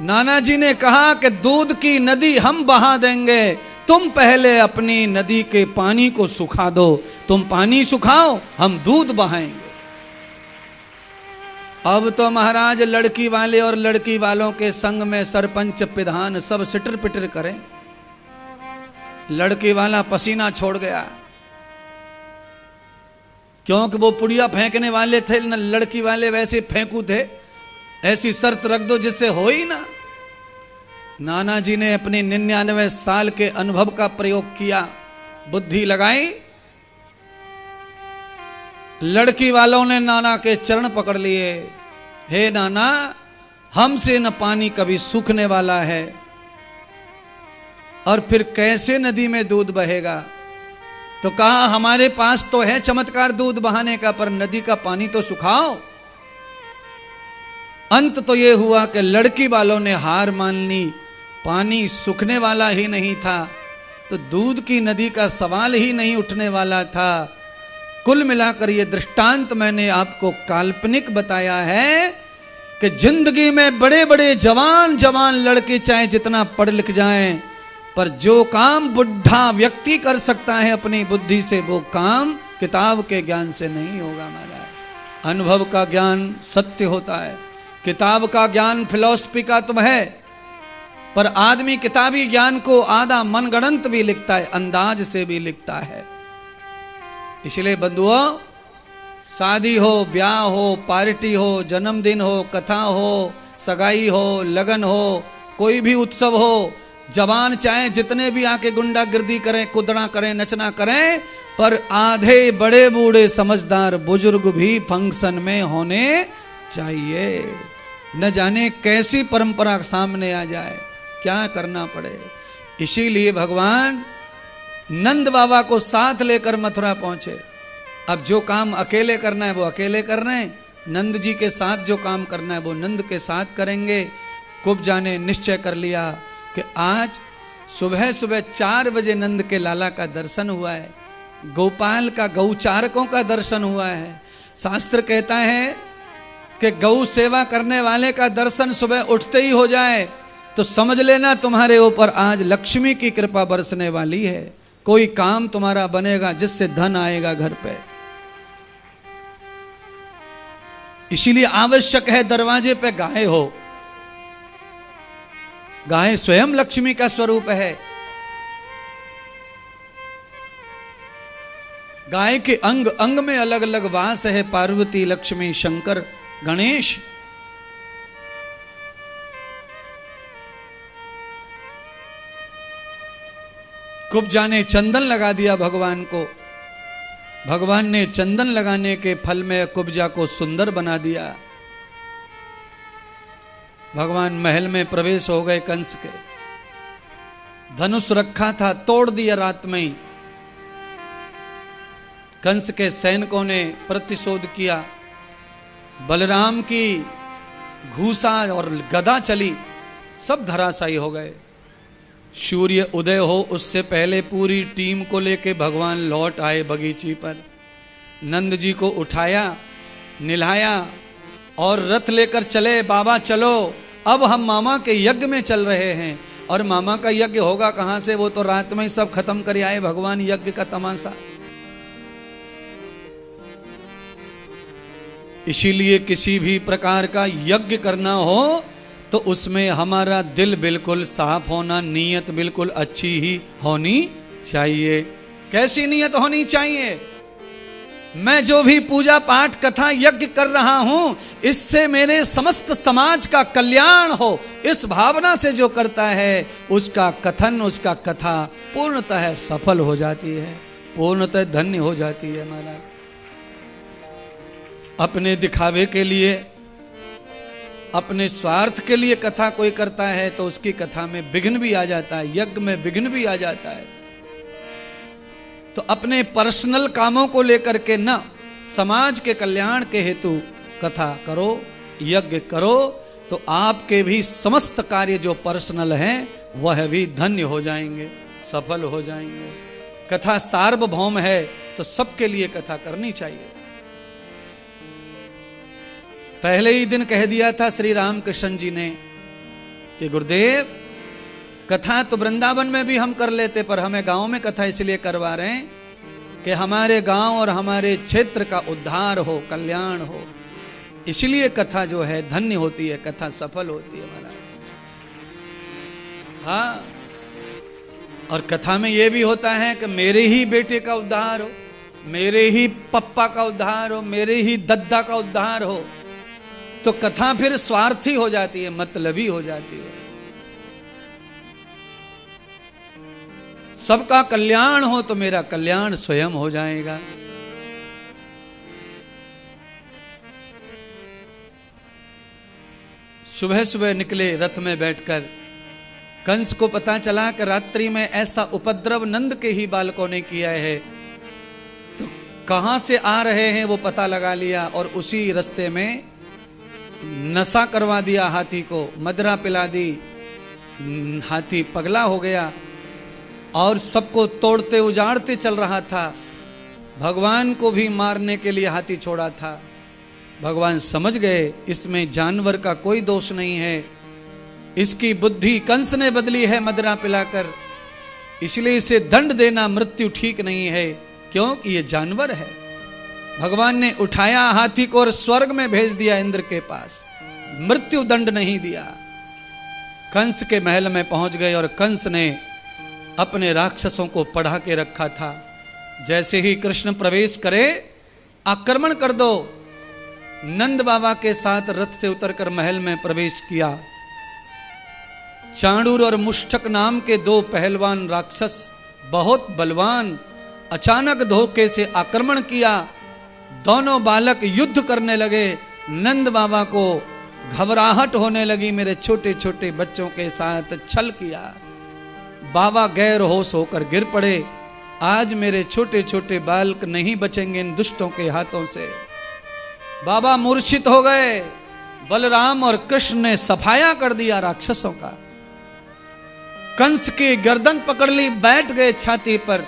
नाना जी ने कहा कि दूध की नदी हम बहा देंगे, तुम पहले अपनी नदी के पानी को सुखा दो। तुम पानी सुखाओ, हम दूध बहाएंगे। अब तो महाराज लड़की वाले और लड़की वालों के संग में सरपंच प्रधान सब सिटर पिटर करें। लड़की वाला पसीना छोड़ गया, क्योंकि वो पुड़िया फेंकने वाले थे न, लड़की वाले वैसे फेंकू थे। ऐसी शर्त रख दो जिससे हो ही ना। नाना जी ने अपने 99 साल के अनुभव का प्रयोग किया, बुद्धि लगाई। लड़की वालों ने नाना के चरण पकड़ लिए। हे नाना, हमसे न पानी कभी सूखने वाला है, और फिर कैसे नदी में दूध बहेगा। तो कहा हमारे पास तो है चमत्कार दूध बहाने का, पर नदी का पानी तो सुखाओ। अंत तो यह हुआ कि लड़की वालों ने हार मान ली। पानी सूखने वाला ही नहीं था, तो दूध की नदी का सवाल ही नहीं उठने वाला था। कुल मिलाकर ये दृष्टांत मैंने आपको काल्पनिक बताया है कि जिंदगी में बड़े बड़े जवान जवान लड़के चाहे जितना पढ़ लिख जाएं, पर जो काम बुढ़ा व्यक्ति कर सकता है अपनी बुद्धि से, वो काम किताब के ज्ञान से नहीं होगा महाराज। अनुभव का ज्ञान सत्य होता है, किताब का ज्ञान फिलॉसफी का तो है, पर आदमी किताबी ज्ञान को आधा मनगढ़ंत भी लिखता है, अंदाज से भी लिखता है। इसलिए बंधुओं, शादी हो, ब्याह हो, पार्टी हो, जन्मदिन हो, कथा हो, सगाई हो, लगन हो, कोई भी उत्सव हो, जवान चाहे जितने भी आके गुंडागिर्दी करें, कुदना करें, नचना करें, पर आधे बड़े बूढ़े समझदार बुजुर्ग भी फंक्शन में होने चाहिए। न जाने कैसी परंपरा सामने आ जाए, क्या करना पड़े। इसीलिए भगवान नंद बाबा को साथ लेकर मथुरा पहुंचे। अब जो काम अकेले करना है वो अकेले कर रहे हैं, नंद जी के साथ जो काम करना है वो नंद के साथ करेंगे। कुब्जा ने निश्चय कर लिया कि आज सुबह सुबह 4 बजे नंद के लाला का दर्शन हुआ है, गोपाल का गौचारकों का दर्शन हुआ है। शास्त्र कहता है कि गौ सेवा करने वाले का दर्शन सुबह उठते ही हो जाए तो समझ लेना तुम्हारे ऊपर आज लक्ष्मी की कृपा बरसने वाली है। कोई काम तुम्हारा बनेगा जिससे धन आएगा घर पे। इसीलिए आवश्यक है दरवाजे पे गाय हो। गाय स्वयं लक्ष्मी का स्वरूप है। गाय के अंग अंग में अलग अलग वास है, पार्वती, लक्ष्मी, शंकर, गणेश। कुब्जा ने चंदन लगा दिया भगवान को। भगवान ने चंदन लगाने के फल में कुब्जा को सुंदर बना दिया। भगवान महल में प्रवेश हो गए। कंस के धनुष रखा था, तोड़ दिया रात में ही। कंस के सैनिकों ने प्रतिशोध किया। बलराम की घूसा और गदा चली, सब धराशायी हो गए। सूर्य उदय हो उससे पहले पूरी टीम को लेके भगवान लौट आए बगीची पर। नंद जी को उठाया, निलाया और रथ लेकर चले। बाबा चलो, अब हम मामा के यज्ञ में चल रहे हैं। और मामा का यज्ञ होगा कहां से, वो तो रात में ही सब खत्म कर आए भगवान यज्ञ का तमाशा। इसीलिए किसी भी प्रकार का यज्ञ करना हो तो उसमें हमारा दिल बिल्कुल साफ होना, नीयत बिल्कुल अच्छी ही होनी चाहिए। कैसी नीयत होनी चाहिए? मैं जो भी पूजा पाठ कथा यज्ञ कर रहा हूं, इससे मेरे समस्त समाज का कल्याण हो, इस भावना से जो करता है उसका कथन, उसका कथा पूर्णतः सफल हो जाती है, पूर्णतः धन्य हो जाती है। महाराज अपने दिखावे के लिए, अपने स्वार्थ के लिए कथा कोई करता है तो उसकी कथा में विघ्न भी आ जाता है, यज्ञ में विघ्न भी आ जाता है। तो अपने पर्सनल कामों को लेकर के न, समाज के कल्याण के हेतु कथा करो, यज्ञ करो, तो आपके भी समस्त कार्य जो पर्सनल हैं वह भी धन्य हो जाएंगे, सफल हो जाएंगे। कथा सार्वभौम है तो सबके लिए कथा करनी चाहिए। पहले ही दिन कह दिया था श्री रामकृष्ण जी ने कि गुरुदेव कथा तो वृंदावन में भी हम कर लेते, पर हमें गांव में कथा इसलिए करवा रहे हैं कि हमारे गांव और हमारे क्षेत्र का उद्धार हो, कल्याण हो, इसलिए कथा जो है धन्य होती है, कथा सफल होती है महाराज। हाँ, और कथा में यह भी होता है कि मेरे ही बेटे का उद्धार हो, मेरे ही पप्पा का उद्धार हो, मेरे ही दद्दा का उद्धार हो, तो कथा फिर स्वार्थी हो जाती है, मतलबी हो जाती है। सबका कल्याण हो तो मेरा कल्याण स्वयं हो जाएगा। सुबह सुबह निकले रथ में बैठकर, कंस को पता चला कि रात्रि में ऐसा उपद्रव नंद के ही बालकों ने किया है, तो कहां से आ रहे हैं वो पता लगा लिया और उसी रास्ते में नशा करवा दिया, हाथी को मदरा पिला दी, हाथी पगला हो गया और सबको तोड़ते उजाड़ते चल रहा था। भगवान को भी मारने के लिए हाथी छोड़ा था। भगवान समझ गए इसमें जानवर का कोई दोष नहीं है, इसकी बुद्धि कंस ने बदली है मदरा पिलाकर, इसलिए इसे दंड देना मृत्यु ठीक नहीं है, क्योंकि ये जानवर है। भगवान ने उठाया हाथी को और स्वर्ग में भेज दिया इंद्र के पास, मृत्यु दंड नहीं दिया। कंस के महल में पहुंच गए और कंस ने अपने राक्षसों को पढ़ा के रखा था, जैसे ही कृष्ण प्रवेश करे आक्रमण कर दो। नंद बाबा के साथ रथ से उतरकर महल में प्रवेश किया। चाणूर और मुष्टक नाम के दो पहलवान राक्षस, बहुत बलवान, अचानक धोखे से आक्रमण किया। दोनों बालक युद्ध करने लगे। नंद बाबा को घबराहट होने लगी, मेरे छोटे छोटे बच्चों के साथ छल किया। बाबा गैर होश होकर गिर पड़े। आज मेरे छोटे छोटे बालक नहीं बचेंगे इन दुष्टों के हाथों से। बाबा मूर्छित हो गए। बलराम और कृष्ण ने सफाया कर दिया राक्षसों का। कंस की गर्दन पकड़ ली, बैठ गए छाती पर।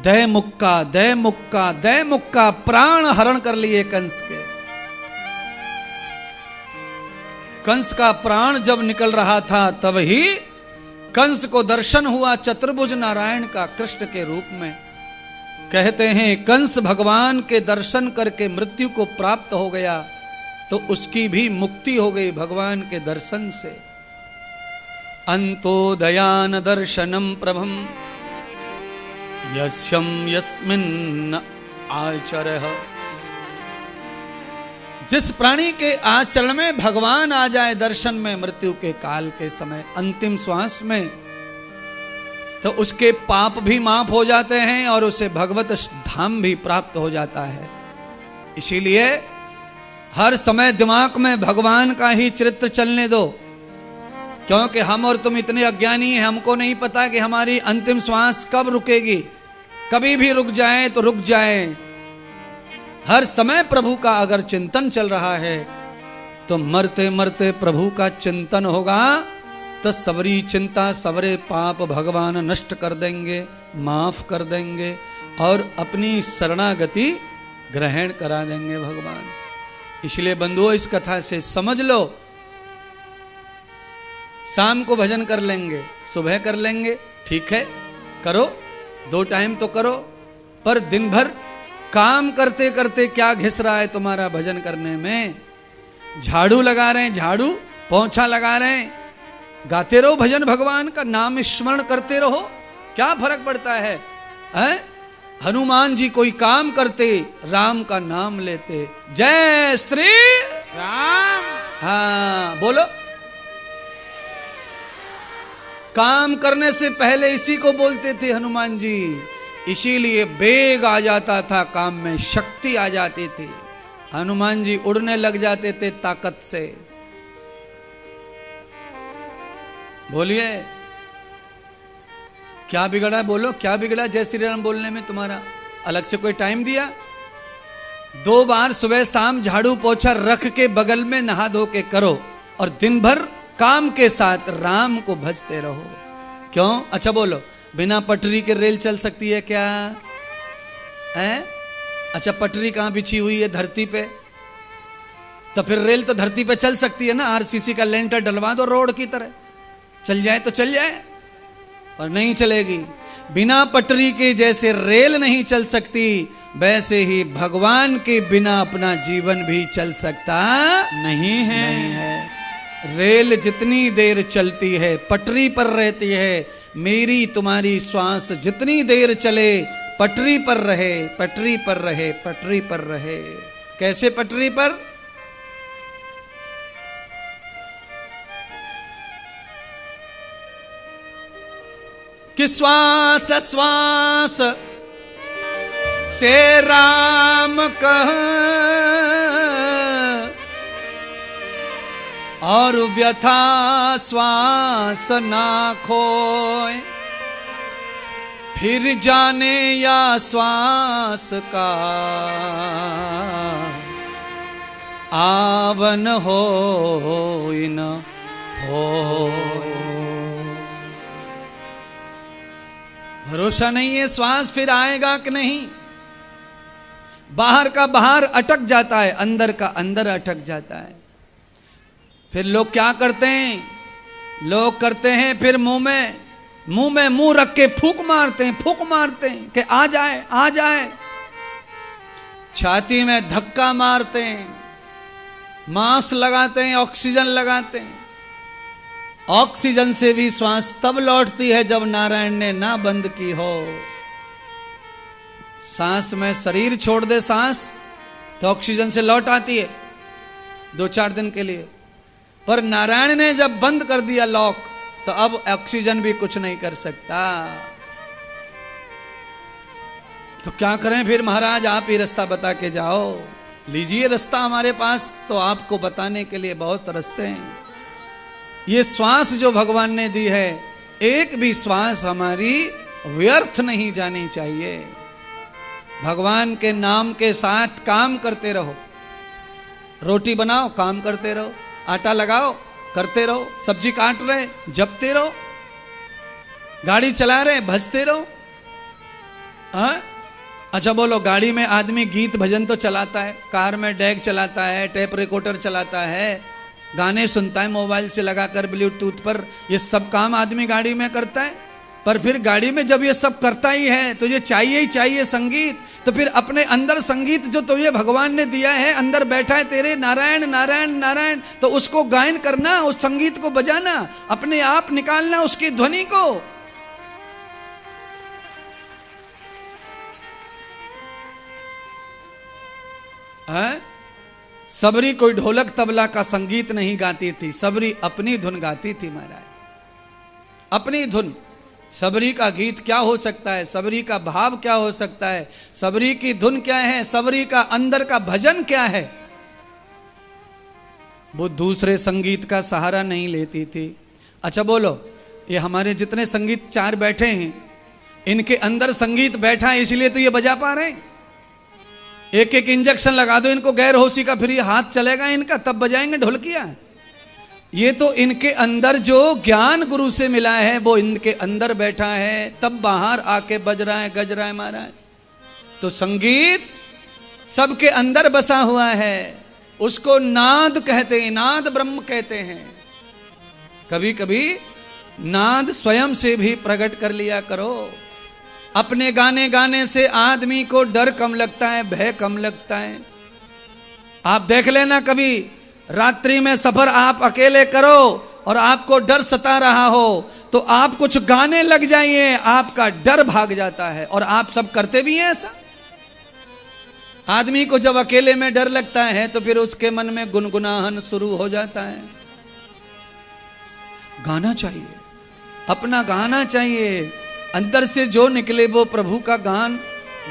दय मुक्का दय मुक्का दय मुक्का, प्राण हरण कर लिए कंस के। कंस का प्राण जब निकल रहा था तब ही कंस को दर्शन हुआ चतुर्भुज नारायण का कृष्ण के रूप में। कहते हैं कंस भगवान के दर्शन करके मृत्यु को प्राप्त हो गया, तो उसकी भी मुक्ति हो गई भगवान के दर्शन से। अंतोदयान दर्शनम प्रभम यस्यम यस्मिन् आचरः। जिस प्राणी के आचरण में भगवान आ जाए दर्शन में मृत्यु के काल के समय, अंतिम श्वास में, तो उसके पाप भी माफ हो जाते हैं और उसे भगवत धाम भी प्राप्त हो जाता है। इसीलिए हर समय दिमाग में भगवान का ही चरित्र चलने दो, क्योंकि हम और तुम इतने अज्ञानी हैं, हमको नहीं पता कि हमारी अंतिम श्वास कब रुकेगी। कभी भी रुक जाए तो रुक जाए। हर समय प्रभु का अगर चिंतन चल रहा है तो मरते मरते प्रभु का चिंतन होगा, तो सबरी चिंता सबरे पाप भगवान नष्ट कर देंगे, माफ कर देंगे और अपनी शरणागति ग्रहण करा देंगे भगवान। इसलिए बंधुओं, इस कथा से समझ लो, शाम को भजन कर लेंगे, सुबह कर लेंगे, ठीक है, करो, 2 टाइम तो करो, पर दिन भर काम करते करते क्या घिस रहा है तुम्हारा भजन करने में? झाड़ू लगा रहे हैं, झाड़ू पोंछा लगा रहे हैं, गाते रहो भजन, भगवान का नाम स्मरण करते रहो, क्या फर्क पड़ता है? हनुमान जी कोई काम करते, राम का नाम लेते, जय श्री राम। हाँ बोलो। काम करने से पहले इसी को बोलते थे हनुमान जी, इसीलिए वेग आ जाता था, काम में शक्ति आ जाती थी। हनुमान जी उड़ने लग जाते थे ताकत से। बोलिए, क्या बिगड़ा? बोलो, क्या बिगड़ा जय श्री राम बोलने में तुम्हारा? अलग से कोई टाइम दिया? 2 बार सुबह शाम झाड़ू पोछा रख के बगल में नहा धो के करो और दिन भर काम के साथ राम को भजते रहो। क्यों? अच्छा बोलो, बिना पटरी के रेल चल सकती है क्या? है? अच्छा, पटरी कहां बिछी हुई है धरती पे? तो फिर रेल तो धरती पे चल सकती है ना, आरसीसी का लेंटर डलवा दो रोड की तरह, चल जाए तो चल जाए, और नहीं चलेगी। बिना पटरी के जैसे रेल नहीं चल सकती, वैसे ही भगवान के बिना अपना जीवन भी चल सकता नहीं है। रेल जितनी देर चलती है पटरी पर रहती है, मेरी तुम्हारी श्वास जितनी देर चले पटरी पर रहे, पटरी पर रहे, पटरी पर रहे। कैसे पटरी पर? कि श्वास श्वास से राम कह और व्यथा श्वास ना खोए, फिर जाने या श्वास का आवन हो न हो। भरोसा नहीं है श्वास फिर आएगा कि नहीं। बाहर का बाहर अटक जाता है, अंदर का अंदर अटक जाता है। फिर लोग क्या करते हैं? लोग करते हैं फिर मुंह में मुंह रख के फूंक मारते हैं कि आ जाए आ जाए। छाती में धक्का मारते हैं, मास्क लगाते हैं, ऑक्सीजन लगाते हैं। ऑक्सीजन से भी श्वास तब लौटती है जब नारायण ने ना बंद की हो। सांस में शरीर छोड़ दे सांस तो ऑक्सीजन से लौट आती है 2-4 दिन के लिए, पर नारायण ने जब बंद कर दिया लॉक तो अब ऑक्सीजन भी कुछ नहीं कर सकता। तो क्या करें फिर महाराज? आप ही रास्ता बता के जाओ। लीजिए रास्ता हमारे पास, तो आपको बताने के लिए बहुत रास्ते हैं। ये श्वास जो भगवान ने दी है, एक भी श्वास हमारी व्यर्थ नहीं जानी चाहिए। भगवान के नाम के साथ काम करते रहो। रोटी बनाओ, काम करते रहो। आटा लगाओ, करते रहो। सब्जी काट रहे, जपते रहो। गाड़ी चला रहे, भजते रहो। हाँ, अच्छा बोलो, गाड़ी में आदमी गीत भजन तो चलाता है, कार में डैग चलाता है, टेप रिकॉर्डर चलाता है, गाने सुनता है मोबाइल से लगाकर ब्लूटूथ पर। ये सब काम आदमी गाड़ी में करता है, पर फिर गाड़ी में जब ये सब करता ही है तो ये चाहिए ही चाहिए संगीत। तो फिर अपने अंदर संगीत जो तुझे भगवान ने दिया है, अंदर बैठा है तेरे नारायण नारायण नारायण, तो उसको गायन करना, उस संगीत को बजाना, अपने आप निकालना उसकी ध्वनि को। है? सबरी कोई ढोलक तबला का संगीत नहीं गाती थी, सबरी अपनी धुन गाती थी महाराज, अपनी धुन। सबरी का गीत क्या हो सकता है? सबरी का भाव क्या हो सकता है? सबरी की धुन क्या है? सबरी का अंदर का भजन क्या है? वो दूसरे संगीत का सहारा नहीं लेती थी। अच्छा बोलो, ये हमारे जितने संगीतकार बैठे हैं, इनके अंदर संगीत बैठा है इसलिए तो ये बजा पा रहे हैं। एक एक इंजेक्शन लगा दो इनको गैर होशी का, फिर ये हाथ चलेगा इनका, तब बजाएंगे ढोलकिया। ये तो इनके अंदर जो ज्ञान गुरु से मिला है वो इनके अंदर बैठा है, तब बाहर आके बज रहा है, गज रहा है महाराज। तो संगीत सबके अंदर बसा हुआ है, उसको नाद कहते हैं, नाद ब्रह्म कहते हैं। कभी कभी नाद स्वयं से भी प्रकट कर लिया करो। अपने गाने गाने से आदमी को डर कम लगता है, भय कम लगता है। आप देख लेना, कभी रात्रि में सफर आप अकेले करो और आपको डर सता रहा हो तो आप कुछ गाने लग जाइए, आपका डर भाग जाता है। और आप सब करते भी हैं ऐसा। आदमी को जब अकेले में डर लगता है तो फिर उसके मन में गुनगुनाहन शुरू हो जाता है। गाना चाहिए, अपना गाना चाहिए, अंदर से जो निकले वो प्रभु का गान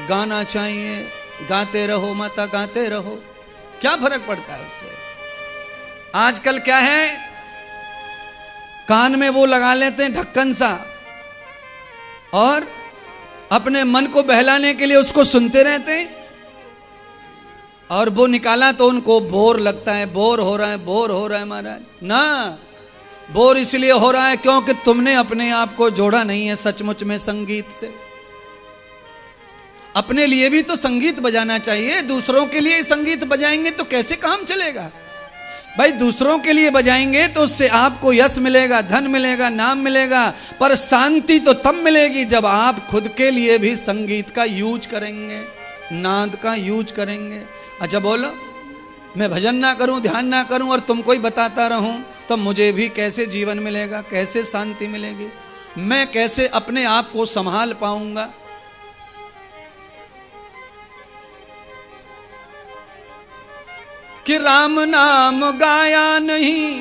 गाना चाहिए। गाते रहो माता, गाते रहो, क्या फर्क पड़ता है उससे। आजकल क्या है, कान में वो लगा लेते हैं ढक्कन सा और अपने मन को बहलाने के लिए उसको सुनते रहते हैं, और वो निकाला तो उनको बोर लगता है, बोर हो रहा है, बोर हो रहा है महाराज। ना, बोर इसलिए हो रहा है क्योंकि तुमने अपने आप को जोड़ा नहीं है सचमुच में संगीत से। अपने लिए भी तो संगीत बजाना चाहिए, दूसरों के लिए संगीत बजाएंगे तो कैसे काम चलेगा। भाई दूसरों के लिए बजाएंगे तो उससे आपको यश मिलेगा, धन मिलेगा, नाम मिलेगा, पर शांति तो तब मिलेगी जब आप खुद के लिए भी संगीत का यूज करेंगे, नाद का यूज करेंगे। अच्छा बोलो, मैं भजन ना करूं, ध्यान ना करूं और तुमको ही बताता रहूं तो मुझे भी कैसे जीवन मिलेगा, कैसे शांति मिलेगी, मैं कैसे अपने आप को संभाल पाऊंगा। कि राम नाम गाया नहीं,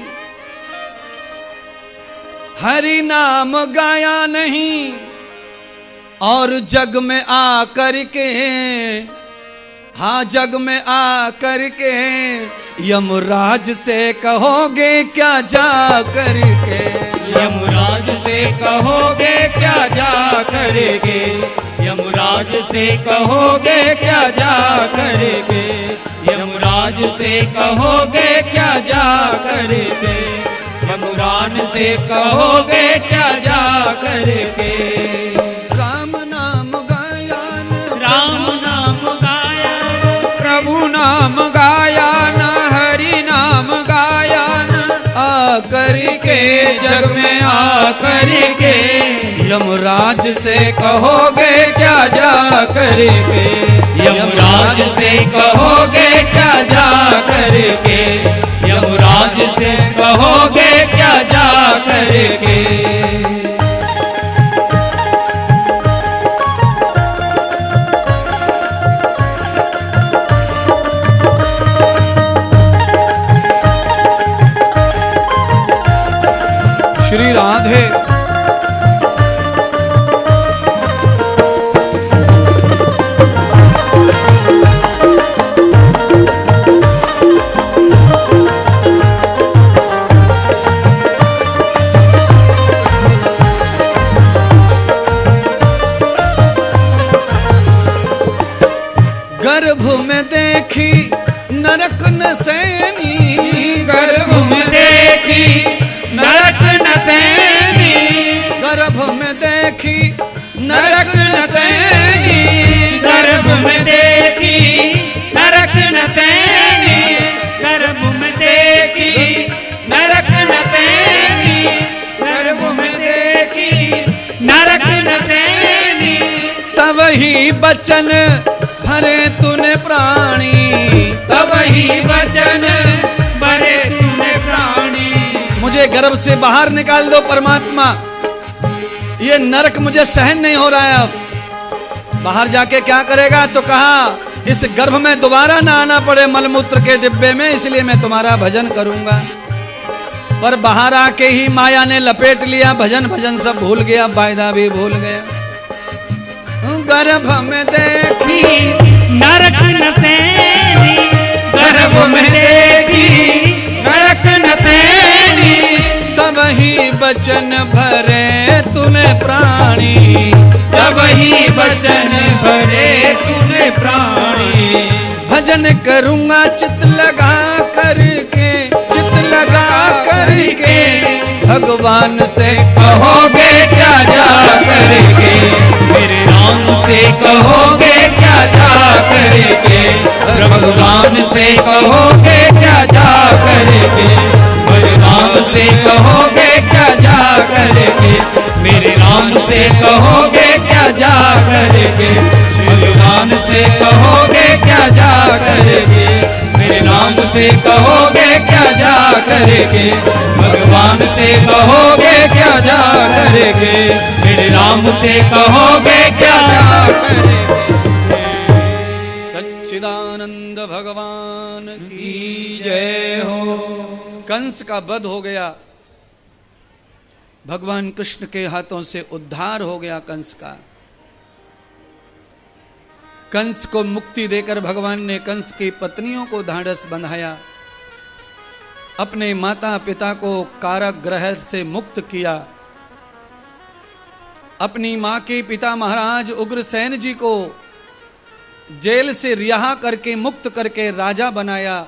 हरि नाम गाया नहीं, और जग में आ करके, हाँ जग में आ करके यमराज से कहोगे क्या जा करके, यमराज से कहोगे क्या जा करके, यमराज से कहोगे क्या जा करके, यमराज से कहोगे क्या जा करके, यमरान से कहोगे क्या जा करके। राम नाम गाया न, राम नाम गाया, प्रभु नाम गाया न, हरि नाम गाया न, आ करके जग में आ करके यमराज से कहोगे क्या जा करके, यमराज से कहोगे क्या जा करके, यमराज से कहोगे क्या जा करके। श्री राधे। गर्भ में देखी नरक नसैनी, गर्भ में देखी नरक नसैनी, गर्भ में देखी नरक नसैनी, गर्भ में देखी नरक नसैनी, गर्भ में देखी नरक नसैनी, गर्भ में देखी नरक नसैनी, तब ही बचन भरे तूने प्राणी, तब ही वचन भरे तूने प्राणी। मुझे गर्भ से बाहर निकाल दो परमात्मा, ये नरक मुझे सहन नहीं हो रहा है। अब बाहर जाके क्या करेगा, तो कहा इस गर्भ में दोबारा ना आना पड़े मलमूत्र के डिब्बे में, इसलिए मैं तुम्हारा भजन करूंगा। पर बाहर आके ही माया ने लपेट लिया, भजन भजन सब भूल गया, वायदा भी भूल गया। गर्भ में देखी नरक नसैनी, गर्भ में देखी नरक नसैनी, तब ही बचन भरे तूने प्राणी, तब ही वचन भरे तूने प्राणी। भजन करूंगा चित लगा करके, चित लगा करके भगवान से कहोगे क्या जा करके, मेरे राम से कहोगे क्या जा करके, भगवान से कहोगे क्या जा करके, भगवान से कहोगे क्या जा करके, मेरे राम से कहोगे क्या जा करके, भगवान से कहोगे क्या जा करके, मेरे राम से कहोगे क्या जा करके, भगवान से कहोगे क्या जा करके, मेरे राम से कहोगे क्या जा करके। सच्चिदानंद भगवान की जय हो। कंस का वध हो गया, भगवान कृष्ण के हाथों से उद्धार हो गया कंस का। कंस को मुक्ति देकर भगवान ने कंस की पत्नियों को ढांढस बंधाया, अपने माता पिता को कारागृह से मुक्त किया, अपनी मां के पिता महाराज उग्रसेन जी को जेल से रिहा करके मुक्त करके राजा बनाया,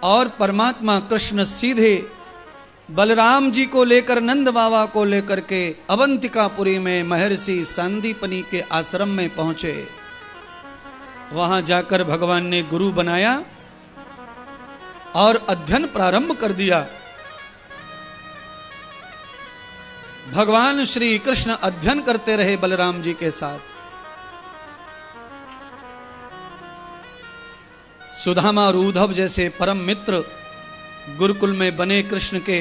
और परमात्मा कृष्ण सीधे बलराम जी को लेकर नंद बाबा को लेकर के अवंतिकापुरी में महर्षि संदीपनी के आश्रम में पहुंचे। वहां जाकर भगवान ने गुरु बनाया और अध्ययन प्रारंभ कर दिया। भगवान श्री कृष्ण अध्ययन करते रहे बलराम जी के साथ। सुदामा और उद्धव जैसे परम मित्र गुरुकुल में बने कृष्ण के।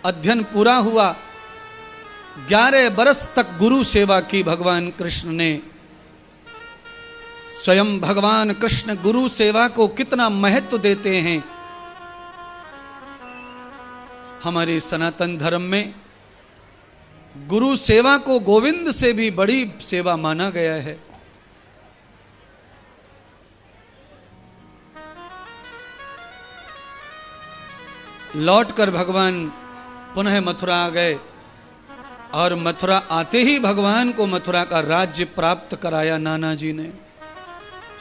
अध्ययन पूरा हुआ। 11 बरस तक गुरु सेवा की भगवान कृष्ण ने। स्वयं भगवान कृष्ण गुरु सेवा को कितना महत्व देते हैं। हमारे सनातन धर्म में गुरु सेवा को गोविंद से भी बड़ी सेवा माना गया है। लौटकर भगवान पुनः मथुरा आ गए और मथुरा आते ही भगवान को मथुरा का राज्य प्राप्त कराया नाना जी ने।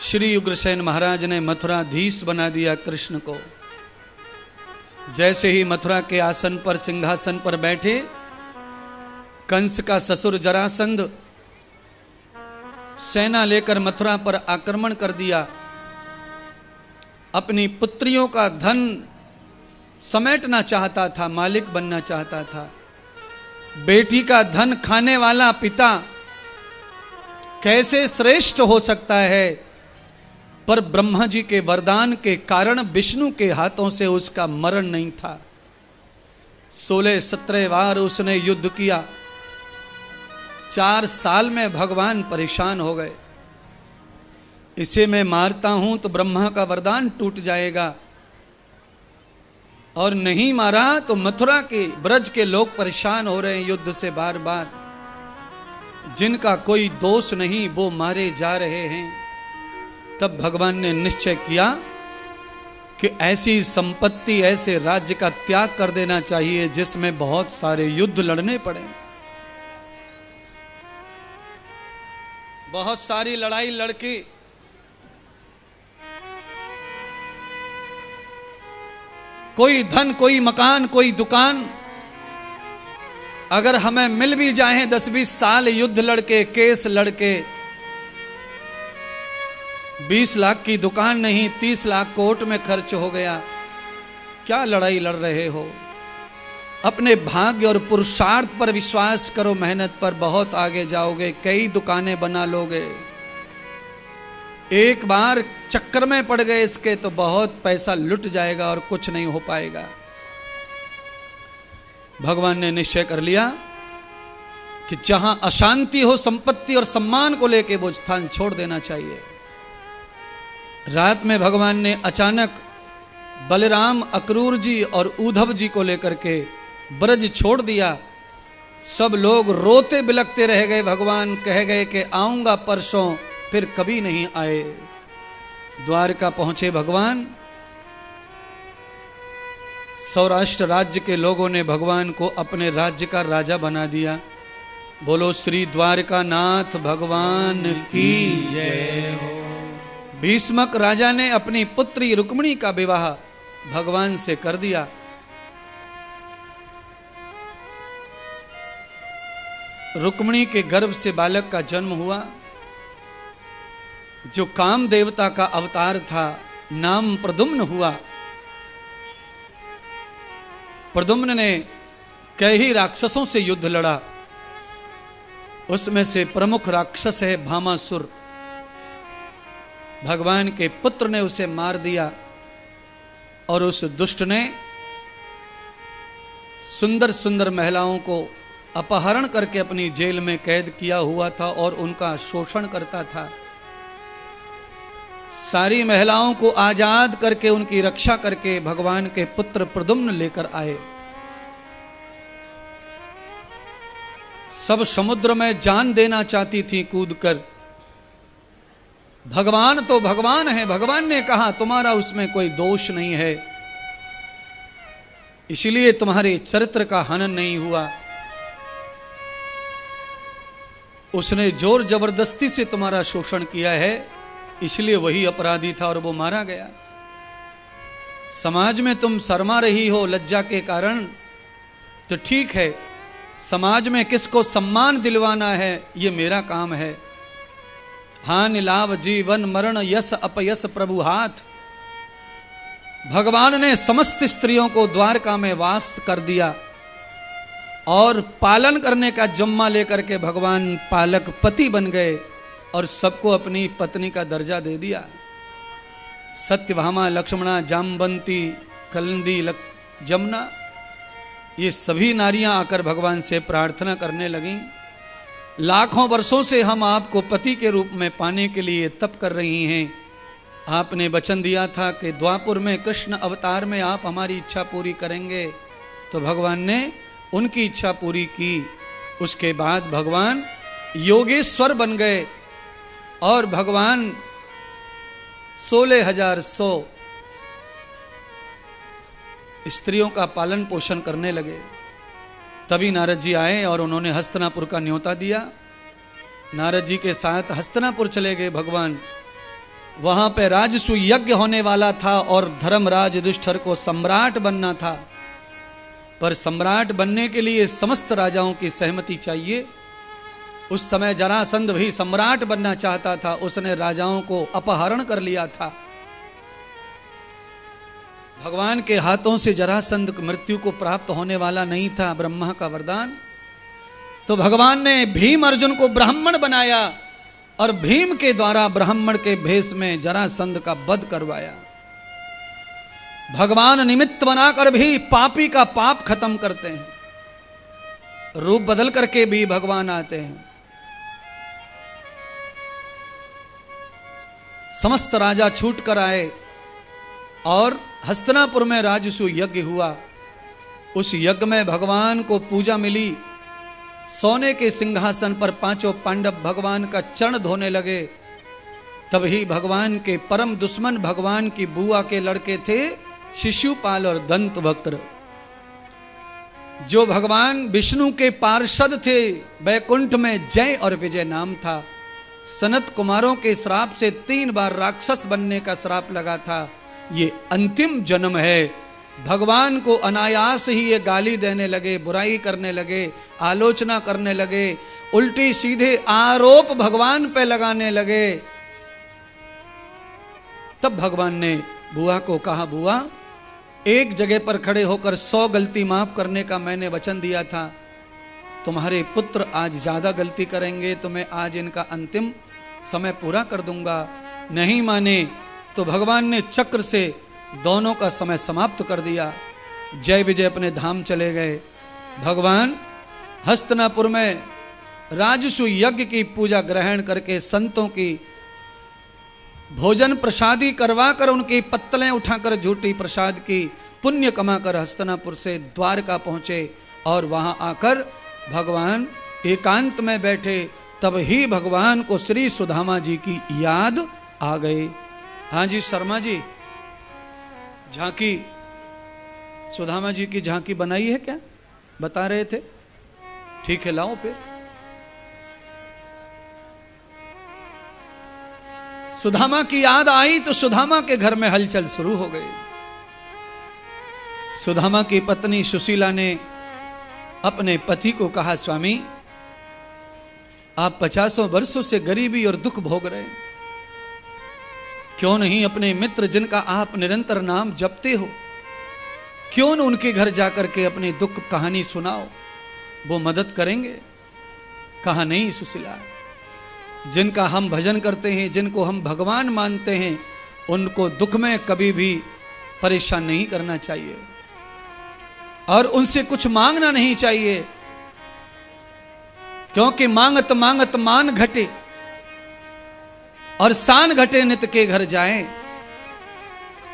श्री उग्रसेन महाराज ने मथुराधीश बना दिया कृष्ण को। जैसे ही मथुरा के आसन पर सिंहासन पर बैठे, कंस का ससुर जरासंध सेना लेकर मथुरा पर आक्रमण कर दिया। अपनी पुत्रियों का धन समेटना चाहता था, मालिक बनना चाहता था। बेटी का धन खाने वाला पिता कैसे श्रेष्ठ हो सकता है। पर ब्रह्मा जी के वरदान के कारण विष्णु के हाथों से उसका मरण नहीं था। 16-17 बार उसने युद्ध किया। 4 साल में भगवान परेशान हो गए। इसे मैं मारता हूं तो ब्रह्मा का वरदान टूट जाएगा, और नहीं मारा तो मथुरा के ब्रज के लोग परेशान हो रहे हैं युद्ध से बार बार। जिनका कोई दोष नहीं वो मारे जा रहे हैं। तब भगवान ने निश्चय किया कि ऐसी संपत्ति, ऐसे राज्य का त्याग कर देना चाहिए जिसमें बहुत सारे युद्ध लड़ने पड़े। बहुत सारी लड़ाई लड़के कोई धन, कोई मकान, कोई दुकान अगर हमें मिल भी जाए 10-20 साल युद्ध लड़के, केस लड़के, 20 लाख की दुकान नहीं 30 लाख कोर्ट में खर्च हो गया। क्या लड़ाई लड़ रहे हो? अपने भाग्य और पुरुषार्थ पर विश्वास करो, मेहनत पर बहुत आगे जाओगे। कई दुकानें बना लोगे। एक बार चक्कर में पड़ गए इसके तो बहुत पैसा लुट जाएगा और कुछ नहीं हो पाएगा। भगवान ने निश्चय कर लिया कि जहां अशांति हो, संपत्ति और सम्मान को लेके वो स्थान छोड़ देना चाहिए। रात में भगवान ने अचानक बलराम, अक्रूर जी और उद्धव जी को लेकर के ब्रज छोड़ दिया। सब लोग रोते बिलखते रह गए। भगवान कह गए कि आऊंगा परसों, फिर कभी नहीं आए। द्वारका पहुंचे भगवान। सौराष्ट्र राज्य के लोगों ने भगवान को अपने राज्य का राजा बना दिया। बोलो श्री द्वारका नाथ भगवान की जय हो। भीष्मक राजा ने अपनी पुत्री रुक्मिणी का विवाह भगवान से कर दिया। रुक्मिणी के गर्भ से बालक का जन्म हुआ, जो काम देवता का अवतार था। नाम प्रद्युम्न हुआ। प्रद्युम्न ने कई राक्षसों से युद्ध लड़ा। उसमें से प्रमुख राक्षस है भामासुर। भगवान के पुत्र ने उसे मार दिया और उस दुष्ट ने सुंदर सुंदर महिलाओं को अपहरण करके अपनी जेल में कैद किया हुआ था और उनका शोषण करता था। सारी महिलाओं को आजाद करके उनकी रक्षा करके भगवान के पुत्र प्रद्युम्न लेकर आए। सब समुद्र में जान देना चाहती थी कूदकर। भगवान तो भगवान है। भगवान ने कहा तुम्हारा उसमें कोई दोष नहीं है, इसलिए तुम्हारे चरित्र का हनन नहीं हुआ। उसने जोर जबरदस्ती से तुम्हारा शोषण किया है, इसलिए वही अपराधी था और वो मारा गया। समाज में तुम शर्मा रही हो लज्जा के कारण, तो ठीक है। समाज में किसको सम्मान दिलवाना है ये मेरा काम है। हानि लाभ जीवन मरण यश अपयश प्रभु हाथ। भगवान ने समस्त स्त्रियों को द्वारका में वास कर दिया और पालन करने का जिम्मा लेकर के भगवान पालक पति बन गए और सबको अपनी पत्नी का दर्जा दे दिया। सत्यभामा, लक्ष्मणा, जामवंती, कलिंदी, जमुना, ये सभी नारियां आकर भगवान से प्रार्थना करने लगीं, लाखों वर्षों से हम आपको पति के रूप में पाने के लिए तप कर रही हैं। आपने वचन दिया था कि द्वापुर में कृष्ण अवतार में आप हमारी इच्छा पूरी करेंगे, तो भगवान ने उनकी इच्छा पूरी की। उसके बाद भगवान योगेश्वर बन गए और भगवान 16,100 स्त्रियों का पालन पोषण करने लगे। तभी नारद जी आए और उन्होंने हस्तिनापुर का न्योता दिया। नारद जी के साथ हस्तिनापुर चले गए भगवान। वहां पे राजसूय यज्ञ होने वाला था और धर्मराज युधिष्ठिर को सम्राट बनना था, पर सम्राट बनने के लिए समस्त राजाओं की सहमति चाहिए। उस समय जरासंध भी सम्राट बनना चाहता था, उसने राजाओं को अपहरण कर लिया था। भगवान के हाथों से जरासंध मृत्यु को प्राप्त होने वाला नहीं था, ब्रह्मा का वरदान। तो भगवान ने भीम अर्जुन को ब्राह्मण बनाया और भीम के द्वारा ब्राह्मण के भेष में जरासंध का वध करवाया। भगवान निमित्त बनाकर भी पापी का पाप खत्म करते हैं, रूप बदल करके भी भगवान आते हैं। समस्त राजा छूट कर आए और हस्तिनापुर में राजसूय यज्ञ हुआ। उस यज्ञ में भगवान को पूजा मिली। सोने के सिंहासन पर पांचों पांडव भगवान का चरण धोने लगे। तभी भगवान के परम दुश्मन भगवान की बुआ के लड़के थे शिशुपाल और दंतवक्र, जो भगवान विष्णु के पार्षद थे। वैकुंठ में जय और विजय नाम था। सनत कुमारों के श्राप से 3 बार राक्षस बनने का श्राप लगा था। ये अंतिम जन्म है। भगवान को अनायास ही ये गाली देने लगे, बुराई करने लगे, आलोचना करने लगे, उल्टी सीधे आरोप भगवान पे लगाने लगे। तब भगवान ने बुआ को कहा, बुआ, एक जगह पर खड़े होकर 100 गलती माफ करने का मैंने वचन दिया था। तुम्हारे पुत्र आज ज्यादा गलती करेंगे तो मैं आज इनका अंतिम समय पूरा कर दूंगा। नहीं माने तो भगवान ने चक्र से दोनों का समय समाप्त कर दिया। जय विजय अपने धाम चले गए। भगवान हस्तिनापुर में राजसूय यज्ञ की पूजा ग्रहण करके संतों की भोजन प्रसादी करवा कर उनकी पत्तलें उठाकर झूठी प्रसाद की पुण्य कमाकर हस्तिनापुर से द्वारका पहुंचे और वहां आकर भगवान एकांत में बैठे। तब ही भगवान को श्री सुदामा जी की याद आ गई। हाँ जी शर्मा जी, झांकी सुदामा जी की झांकी बनाई है क्या? बता रहे थे। ठीक है, लाओ फिर। सुदामा की याद आई तो सुदामा के घर में हलचल शुरू हो गई। सुदामा की पत्नी सुशीला ने अपने पति को कहा, स्वामी आप 50 वर्षों से गरीबी और दुख भोग रहे हैं, क्यों नहीं अपने मित्र जिनका आप निरंतर नाम जपते हो, क्यों न उनके घर जाकर के अपनी दुख कहानी सुनाओ, वो मदद करेंगे। कहा, नहीं सुशीला, जिनका हम भजन करते हैं, जिनको हम भगवान मानते हैं, उनको दुख में कभी भी परेशान नहीं करना चाहिए और उनसे कुछ मांगना नहीं चाहिए, क्योंकि मांगत मांगत मान घटे और शान घटे नित के घर जाए।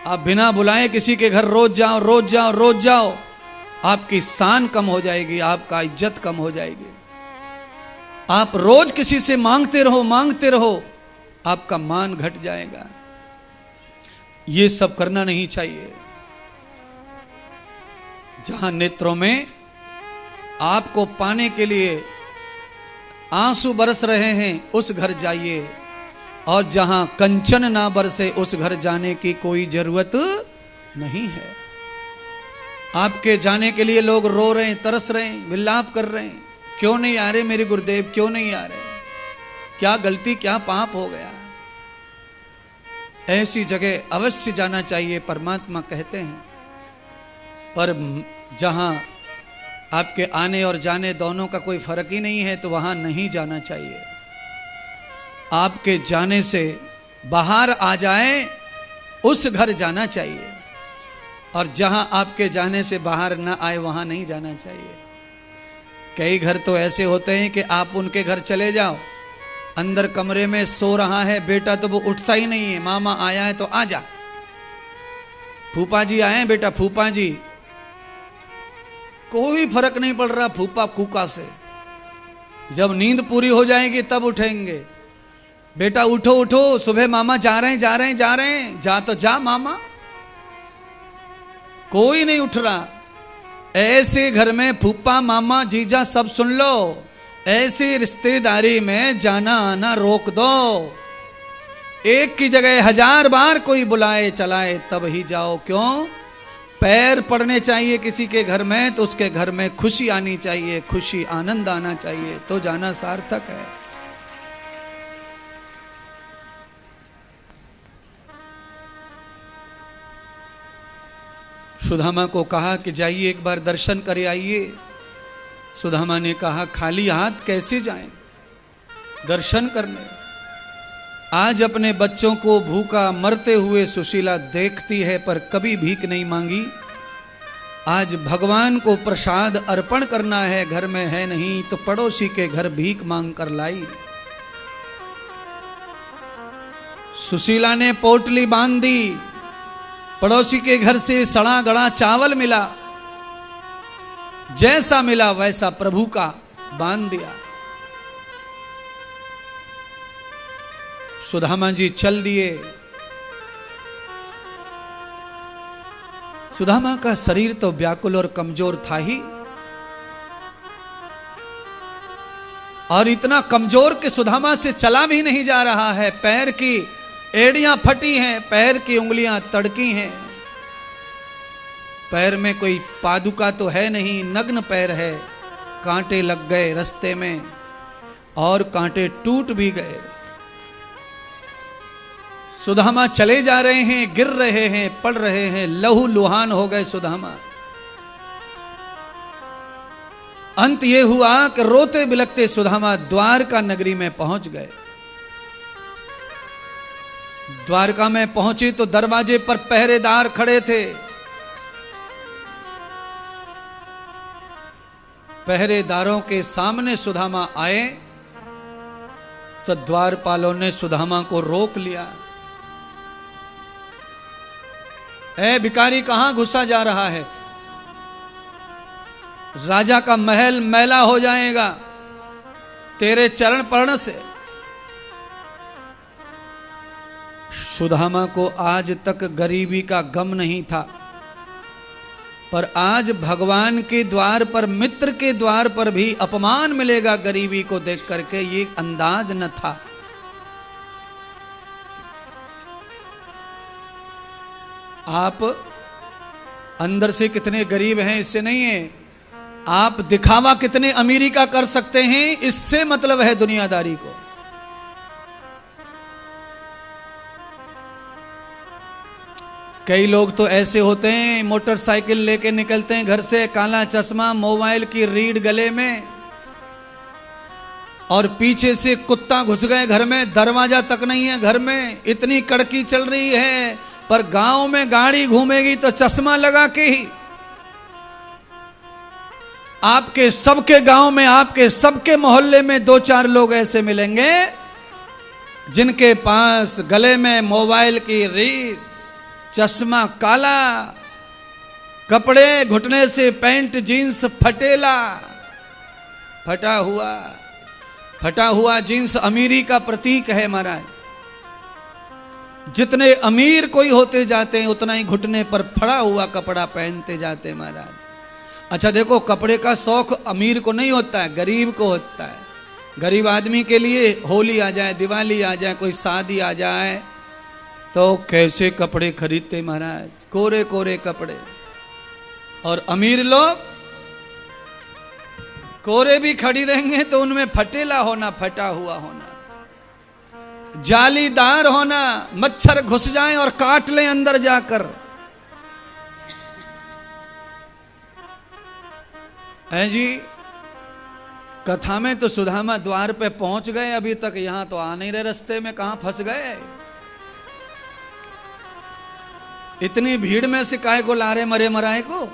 आप बिना बुलाए किसी के घर रोज जाओ रोज जाओ रोज जाओ, आपकी शान कम हो जाएगी, आपका इज्जत कम हो जाएगी। आप रोज किसी से मांगते रहो, आपका मान घट जाएगा। ये सब करना नहीं चाहिए। जहां नेत्रों में आपको पाने के लिए आंसू बरस रहे हैं उस घर जाइए, और जहां कंचन ना बरसे उस घर जाने की कोई जरूरत नहीं है। आपके जाने के लिए लोग रो रहे हैं, तरस रहे हैं, विलाप कर रहे हैं, क्यों नहीं आ रहे मेरे गुरुदेव, क्यों नहीं आ रहे, क्या गलती क्या पाप हो गया। ऐसी जगह अवश्य जाना चाहिए, परमात्मा कहते हैं। पर जहां आपके आने और जाने दोनों का कोई फर्क ही नहीं है तो वहां नहीं जाना चाहिए। आपके जाने से बाहर आ जाए उस घर जाना चाहिए, और जहां आपके जाने से बाहर ना आए वहां नहीं जाना चाहिए। कई घर तो ऐसे होते हैं कि आप उनके घर चले जाओ, अंदर कमरे में सो रहा है बेटा तो वो उठता ही नहीं है, मामा आया है तो आ जा, फूफा जी आए हैं बेटा, फूफा जी, कोई फर्क नहीं पड़ रहा फूफा कूका से। जब नींद पूरी हो जाएगी तब उठेंगे, बेटा उठो उठो, सुबह मामा जा रहे हैं जा रहे हैं जा रहे हैं, जा तो जा मामा, कोई नहीं उठ रहा। ऐसे घर में फूफा मामा जीजा सब सुन लो, ऐसी रिश्तेदारी में जाना आना रोक दो। एक की जगह 1000 बार कोई बुलाए चलाए तब ही जाओ। क्यों? पैर पड़ने चाहिए किसी के घर में तो उसके घर में खुशी आनी चाहिए, खुशी आनंद आना चाहिए, तो जाना सार्थक है। सुदामा को कहा कि जाइए एक बार दर्शन करे आइए। सुदामा ने कहा खाली हाथ कैसे जाएं दर्शन करने। आज अपने बच्चों को भूखा मरते हुए सुशीला देखती है पर कभी भीख नहीं मांगी। आज भगवान को प्रसाद अर्पण करना है, घर में है नहीं तो पड़ोसी के घर भीख मांग कर लाई। सुशीला ने पोटली बांध दी, पड़ोसी के घर से सड़ा गड़ा चावल मिला, जैसा मिला वैसा प्रभु का बांध दिया। सुदामा जी चल दिए। सुदामा का शरीर तो व्याकुल और कमजोर था ही, और इतना कमजोर कि सुदामा से चला भी नहीं जा रहा है। पैर की एड़ियां फटी हैं, पैर की उंगलियां तड़की हैं, पैर में कोई पादुका तो है नहीं, नग्न पैर है। कांटे लग गए रास्ते में और कांटे टूट भी गए। सुदामा चले जा रहे हैं, गिर रहे हैं, पड़ रहे हैं, लहू लुहान हो गए सुदामा। अंत ये हुआ कि रोते बिलखते सुदामा द्वारका नगरी में पहुंच गए। द्वारका में पहुंचे तो दरवाजे पर पहरेदार खड़े थे। पहरेदारों के सामने सुदामा आए तो द्वारपालों ने सुदामा को रोक लिया। ए भिखारी, कहां घुसा जा रहा है? राजा का महल मैला हो जाएगा तेरे चरण पड़ने से। सुदामा को आज तक गरीबी का गम नहीं था, पर आज भगवान के द्वार पर, मित्र के द्वार पर भी अपमान मिलेगा गरीबी को देख करके, ये अंदाज न था। आप अंदर से कितने गरीब हैं इससे नहीं है, आप दिखावा कितने अमीरी का कर सकते हैं इससे मतलब है दुनियादारी को। कई लोग तो ऐसे होते हैं, मोटरसाइकिल लेके निकलते हैं घर से, काला चश्मा, मोबाइल की रीढ़ गले में, और पीछे से कुत्ता घुस गए घर में, दरवाजा तक नहीं है घर में, इतनी कड़की चल रही है, पर गांव में गाड़ी घूमेगी तो चश्मा लगा के ही। आपके सबके गांव में, आपके सबके मोहल्ले में 2-4 लोग ऐसे मिलेंगे जिनके पास गले में मोबाइल की रीढ़, चश्मा काला, कपड़े घुटने से पैंट जीन्स फटेला, फटा हुआ जीन्स अमीरी का प्रतीक है महाराज। जितने अमीर कोई होते जाते हैं उतना ही घुटने पर फड़ा हुआ कपड़ा पहनते जाते हैं महाराज। अच्छा देखो, कपड़े का शौक अमीर को नहीं होता है, गरीब को होता है। गरीब आदमी के लिए होली आ जाए, दिवाली आ जाए, कोई शादी आ जाए तो कैसे कपड़े खरीदते महाराज, कोरे कोरे कपड़े। और अमीर लोग कोरे भी खड़ी रहेंगे तो उनमें फटेला होना, फटा हुआ होना। जालीदार होना, मच्छर घुस जाएं और काट लें अंदर जाकर, है जी। कथा में तो सुदामा द्वार पे पहुंच गए, अभी तक यहां तो आ नहीं रहे, रास्ते में कहां फंस गए। इतनी भीड़ में से काहे को ला रहे मरे मराए को।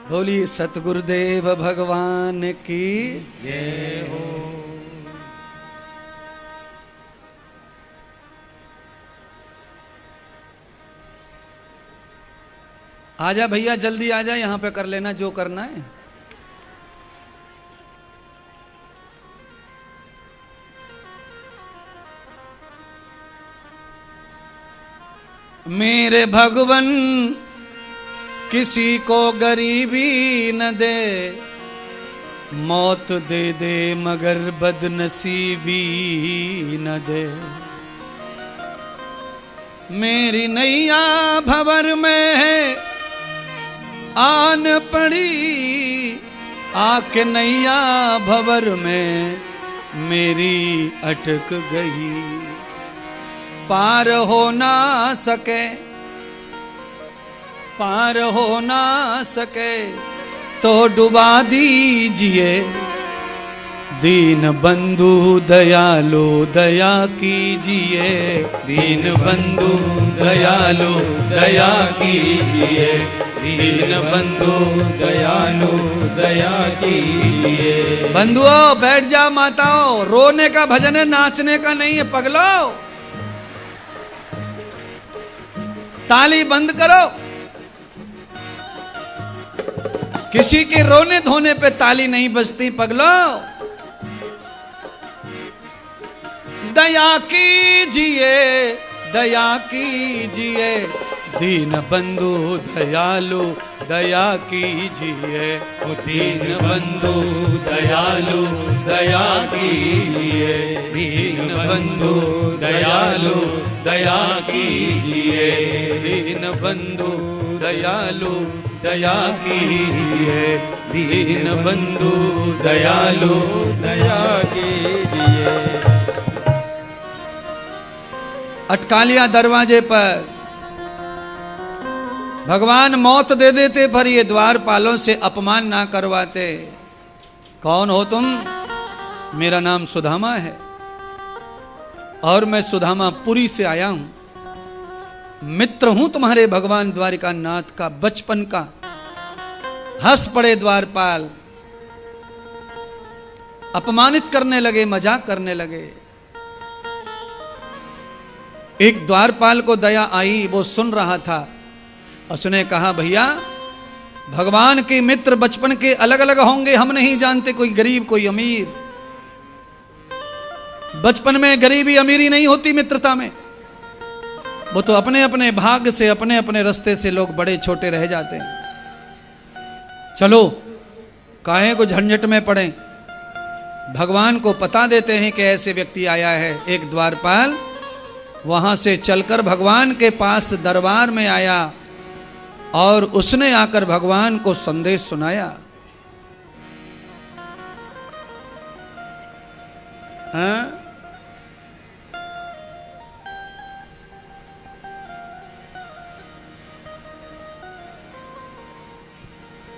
बोली सतगुरुदेव भगवान की जय हो। आजा भैया जल्दी आजा, यहां पे कर लेना जो करना है। मेरे भगवन किसी को गरीबी न दे, मौत दे दे मगर बदनसीबी न दे। मेरी नैया भंवर में है आन पड़ी, आके नैया भंवर में मेरी अटक गई। पार हो ना सके, पार हो ना सके तो डुबा दीजिए। दीन बंधु दयालो दया कीजिए, दीन बंधु दयालो दया कीजिए, दीन बंधु दयालो दया कीजिए। बंधुओं बैठ जाओ, माताओं, रोने का भजन है, नाचने का नहीं है पगलो। ताली बंद करो। किसी के रोने धोने पे ताली नहीं बजती पगलो। दया कीजिए, दया कीजिए, दीन बंधु दयालु दया कीजिए। दीन बंधु दयालु दया कीजिए, दीन बंधु दयालु दया कीजिए, दीन बंधु दयालु दया कीजिए, दीन बंधु दयालु दया कीजिए। अटका लिया दरवाजे पर। भगवान मौत दे देते पर ये द्वारपालों से अपमान ना करवाते। कौन हो तुम? मेरा नाम सुदामा है और मैं सुदामापुरी से आया हूं। मित्र हूं तुम्हारे भगवान द्वारिका नाथ का बचपन का। हंस पड़े द्वारपाल, अपमानित करने लगे, मजाक करने लगे। एक द्वारपाल को दया आई, वो सुन रहा था। उसने कहा भैया भगवान के मित्र बचपन के अलग अलग होंगे, हम नहीं जानते कोई गरीब कोई अमीर। बचपन में गरीबी अमीरी नहीं होती मित्रता में, वो तो अपने अपने भाग्य से अपने अपने रास्ते से लोग बड़े छोटे रह जाते हैं। चलो काहे को झंझट में पड़े, भगवान को पता देते हैं कि ऐसे व्यक्ति आया है। एक द्वारपाल वहां से चलकर भगवान के पास दरबार में आया और उसने आकर भगवान को संदेश सुनाया। हाँ?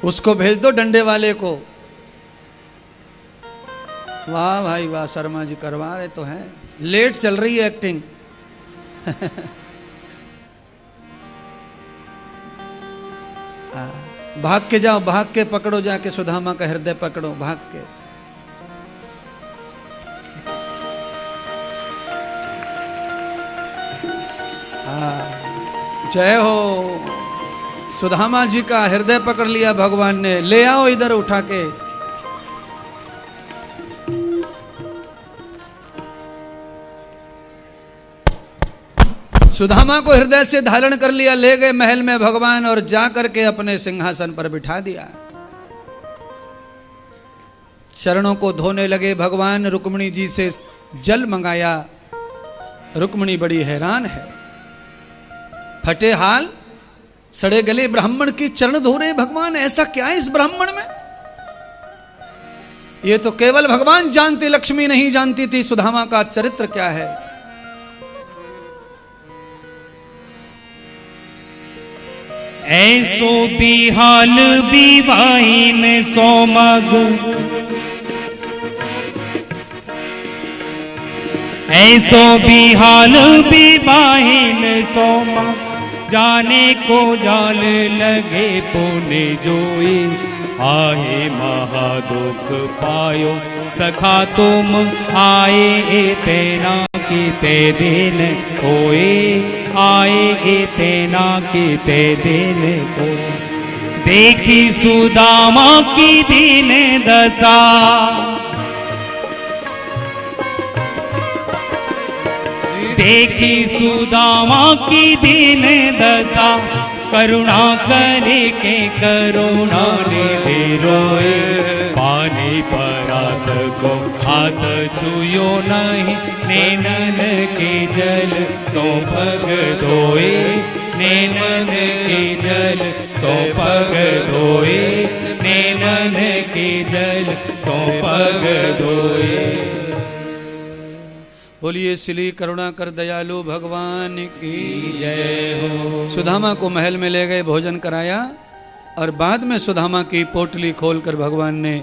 उसको भेज दो डंडे वाले को। वाह भाई वाह, शर्मा जी करवा रहे तो हैं। लेट चल रही है एक्टिंग। भाग के जाओ, भाग के पकड़ो, जाके सुदामा का हृदय पकड़ो, भाग के। जय हो। सुदामा जी का हृदय पकड़ लिया भगवान ने। ले आओ इधर उठा के। सुदामा को हृदय से धारण कर लिया, ले गए महल में भगवान और जाकर के अपने सिंहासन पर बिठा दिया। चरणों को धोने लगे भगवान। रुक्मिणी जी से जल मंगाया। रुक्मिणी बड़ी हैरान है। फटे हाल सड़े गले ब्राह्मण की चरण धो रहे भगवान, ऐसा क्या है इस ब्राह्मण में? ये तो केवल भगवान जानते, लक्ष्मी नहीं जानती थी सुदामा का चरित्र क्या है। ऐसो बिहाल बिवाहिन सोमग, ऐसो बिहाल बिवाहिन सोमग, जाने को जाल लगे पुण्य जोई, आहे महादुख पायो सखा तुम आए तेना की ते दिन होए, आए तेना की ते दिन को। देखी सुदामा की दीन दशा, देखी सुदामा की दीन दशा, करुणा करे के करुणा निधि रोए, पानी परात को हाथ छुयो नहीं, नैनन के जल सो पग धोए, नैनन के जल सो पग धोए, नैनन के जल सो पग धोए। बोलिए श्री करुणा कर दयालु भगवान की जय हो। सुदामा को महल में ले गए, भोजन कराया और बाद में सुदामा की पोटली खोलकर भगवान ने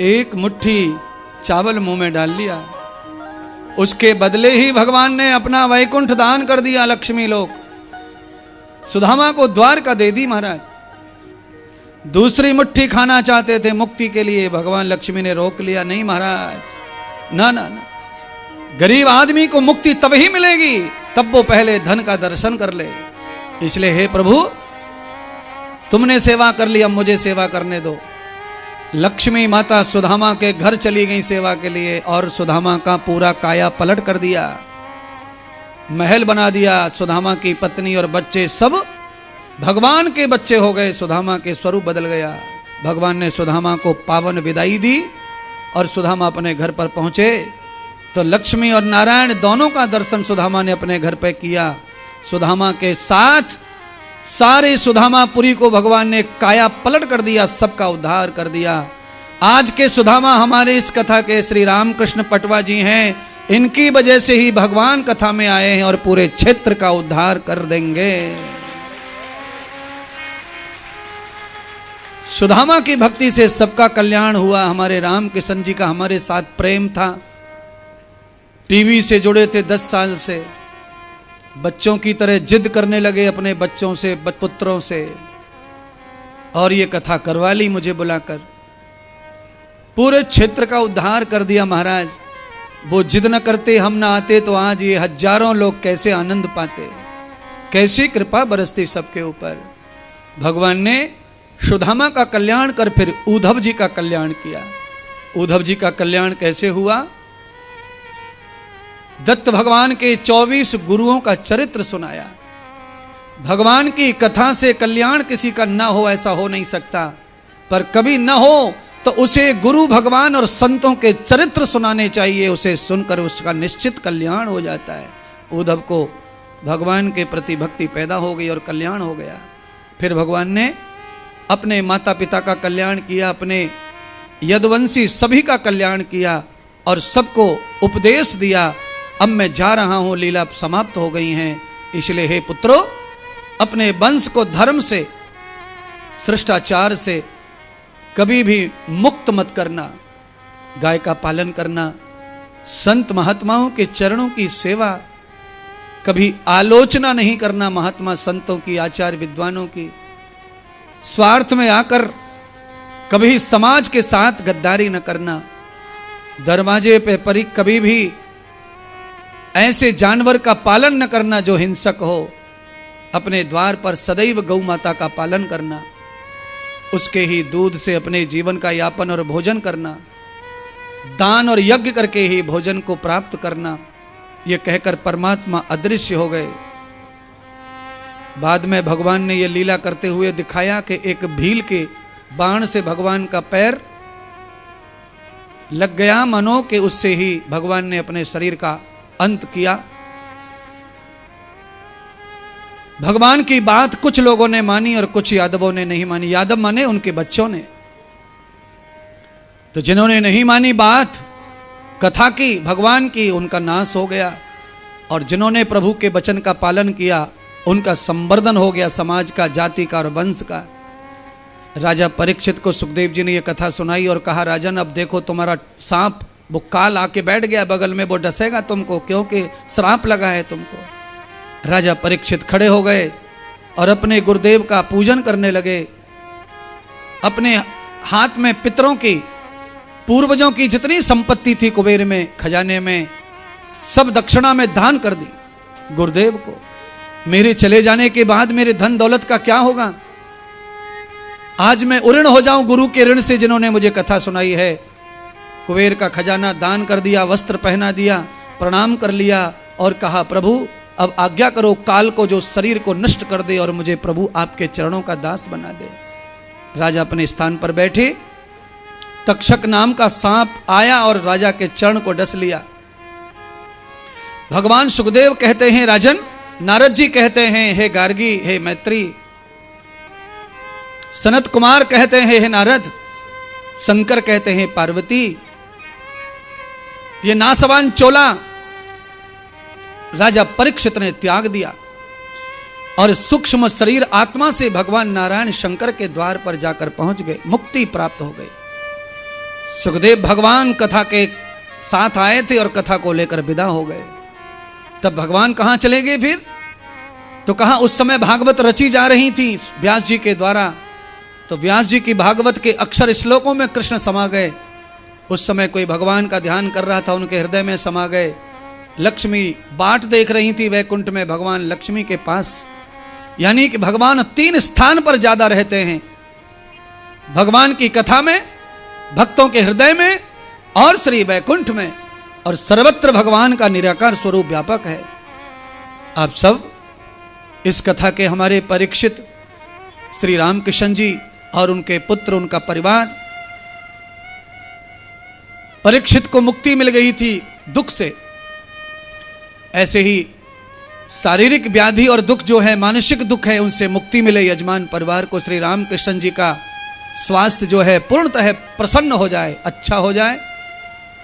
एक मुट्ठी चावल मुंह में डाल लिया। उसके बदले ही भगवान ने अपना वैकुंठ दान कर दिया, लक्ष्मी लोक। सुदामा को द्वारका दे दी महाराज। दूसरी मुट्ठी खाना चाहते थे मुक्ति के लिए, भगवान लक्ष्मी ने रोक लिया, नहीं महाराज, ना ना ना, गरीब आदमी को मुक्ति तब ही मिलेगी तब वो पहले धन का दर्शन कर ले। इसलिए हे प्रभु, तुमने सेवा कर ली, अब मुझे सेवा करने दो। लक्ष्मी माता सुदामा के घर चली गई सेवा के लिए और सुदामा का पूरा काया पलट कर दिया, महल बना दिया। सुदामा की पत्नी और बच्चे सब भगवान के बच्चे हो गए, सुदामा के स्वरूप बदल गया। भगवान ने सुदामा को पावन विदाई दी और सुदामा अपने घर पर पहुंचे तो लक्ष्मी और नारायण दोनों का दर्शन सुदामा ने अपने घर पे किया। सुदामा के साथ सारे सुदामापुरी को भगवान ने काया पलट कर दिया, सबका उद्धार कर दिया। आज के सुदामा हमारे इस कथा के श्री रामकृष्ण पटवा जी हैं, इनकी वजह से ही भगवान कथा में आए हैं और पूरे क्षेत्र का उद्धार कर देंगे। सुदामा की भक्ति से सबका कल्याण हुआ। हमारे राम किशन जी का हमारे साथ प्रेम था। टीवी से जुड़े थे 10 साल से, बच्चों की तरह जिद करने लगे अपने बच्चों से, पुत्रों से, और ये कथा करवा ली मुझे बुलाकर। पूरे क्षेत्र का उद्धार कर दिया महाराज। वो जिद न करते, हम ना आते तो आज ये हजारों लोग कैसे आनंद पाते, कैसी कृपा बरसती सबके ऊपर। भगवान ने सुदामा का कल्याण कर फिर उद्धव जी का कल्याण किया। उद्धव जी का कल्याण कैसे हुआ? दत्त भगवान के 24 गुरुओं का चरित्र सुनाया। भगवान की कथा से कल्याण किसी का ना हो ऐसा हो नहीं सकता, पर कभी न हो तो उसे गुरु भगवान और संतों के चरित्र सुनाने चाहिए। उसे सुनकर उसका निश्चित कल्याण हो जाता है। उद्धव को भगवान के प्रति भक्ति पैदा हो गई और कल्याण हो गया। फिर भगवान ने अपने माता पिता का कल्याण किया, अपने यदुवंशी सभी का कल्याण किया और सबको उपदेश दिया। अब मैं जा रहा हूं, लीला समाप्त हो गई हैं, इसलिए हे पुत्रों, अपने वंश को धर्म से, शिष्टाचार से कभी भी मुक्त मत करना। गाय का पालन करना, संत महात्माओं के चरणों की सेवा, कभी आलोचना नहीं करना महात्मा संतों की, आचार्य विद्वानों की। स्वार्थ में आकर कभी समाज के साथ गद्दारी न करना। दरवाजे पे परी कभी भी ऐसे जानवर का पालन न करना जो हिंसक हो। अपने द्वार पर सदैव गौ माता का पालन करना, उसके ही दूध से अपने जीवन का यापन और भोजन करना, दान और यज्ञ करके ही भोजन को प्राप्त करना। ये कहकर परमात्मा अदृश्य हो गए। बाद में भगवान ने यह लीला करते हुए दिखाया कि एक भील के बाण से भगवान का पैर लग गया, मानो कि उससे ही भगवान ने अपने शरीर का अंत किया। भगवान की बात कुछ लोगों ने मानी और कुछ यादवों ने नहीं मानी। यादव माने उनके बच्चों ने। तो जिन्होंने नहीं मानी बात कथा की, भगवान की, उनका नाश हो गया। और जिन्होंने प्रभु के वचन का पालन किया उनका संवर्धन हो गया, समाज का, जाति का और वंश का। राजा परीक्षित को सुखदेव जी ने यह कथा सुनाई और कहा, राजन अब देखो तुम्हारा सांप वो काल आके बैठ गया बगल में, वो डसेगा तुमको क्योंकि श्राप लगा है तुमको। राजा परीक्षित खड़े हो गए और अपने गुरुदेव का पूजन करने लगे। अपने हाथ में पितरों की, पूर्वजों की जितनी संपत्ति थी कुबेर में, खजाने में, सब दक्षिणा में दान कर दी गुरुदेव को। मेरे चले जाने के बाद मेरे धन दौलत का क्या होगा? आज मैं उऋण हो जाऊं गुरु के ऋण से, जिन्होंने मुझे कथा सुनाई है। कुबेर का खजाना दान कर दिया, वस्त्र पहना दिया, प्रणाम कर लिया और कहा, प्रभु अब आज्ञा करो काल को जो शरीर को नष्ट कर दे और मुझे प्रभु आपके चरणों का दास बना दे। राजा अपने स्थान पर बैठे, तक्षक नाम का सांप आया और राजा के चरण को डस लिया। भगवान सुखदेव कहते हैं, राजन, नारद जी कहते हैं, हे गार्गी, हे मैत्री, सनत कुमार कहते हैं, हे नारद, शंकर कहते हैं, पार्वती, ये नासवान चोला राजा परीक्षित ने त्याग दिया और सूक्ष्म शरीर आत्मा से भगवान नारायण शंकर के द्वार पर जाकर पहुंच गए, मुक्ति प्राप्त हो गई। सुखदेव भगवान कथा के साथ आए थे और कथा को लेकर विदा हो गए। तब भगवान कहां चले गए फिर? तो कहा उस समय भागवत रची जा रही थी व्यास जी के द्वारा। तो व्यास जी की भागवत के अक्षर श्लोकों में कृष्ण समा गए। उस समय कोई भगवान का ध्यान कर रहा था, उनके हृदय में समा गए। लक्ष्मी बाट देख रही थी वैकुंठ में भगवान लक्ष्मी के पास। यानी कि भगवान 3 स्थान पर ज्यादा रहते हैं, भगवान की कथा में, भक्तों के हृदय में और श्री वैकुंठ में। और सर्वत्र भगवान का निराकार स्वरूप व्यापक है। आप सब इस कथा के हमारे परीक्षित श्री रामकृष्ण जी और उनके पुत्र, उनका परिवार, परीक्षित को मुक्ति मिल गई थी दुख से। ऐसे ही शारीरिक व्याधि और दुख जो है, मानसिक दुख है, उनसे मुक्ति मिले यजमान परिवार को। श्री रामकृष्ण जी का स्वास्थ्य जो है पूर्णतः प्रसन्न हो जाए, अच्छा हो जाए।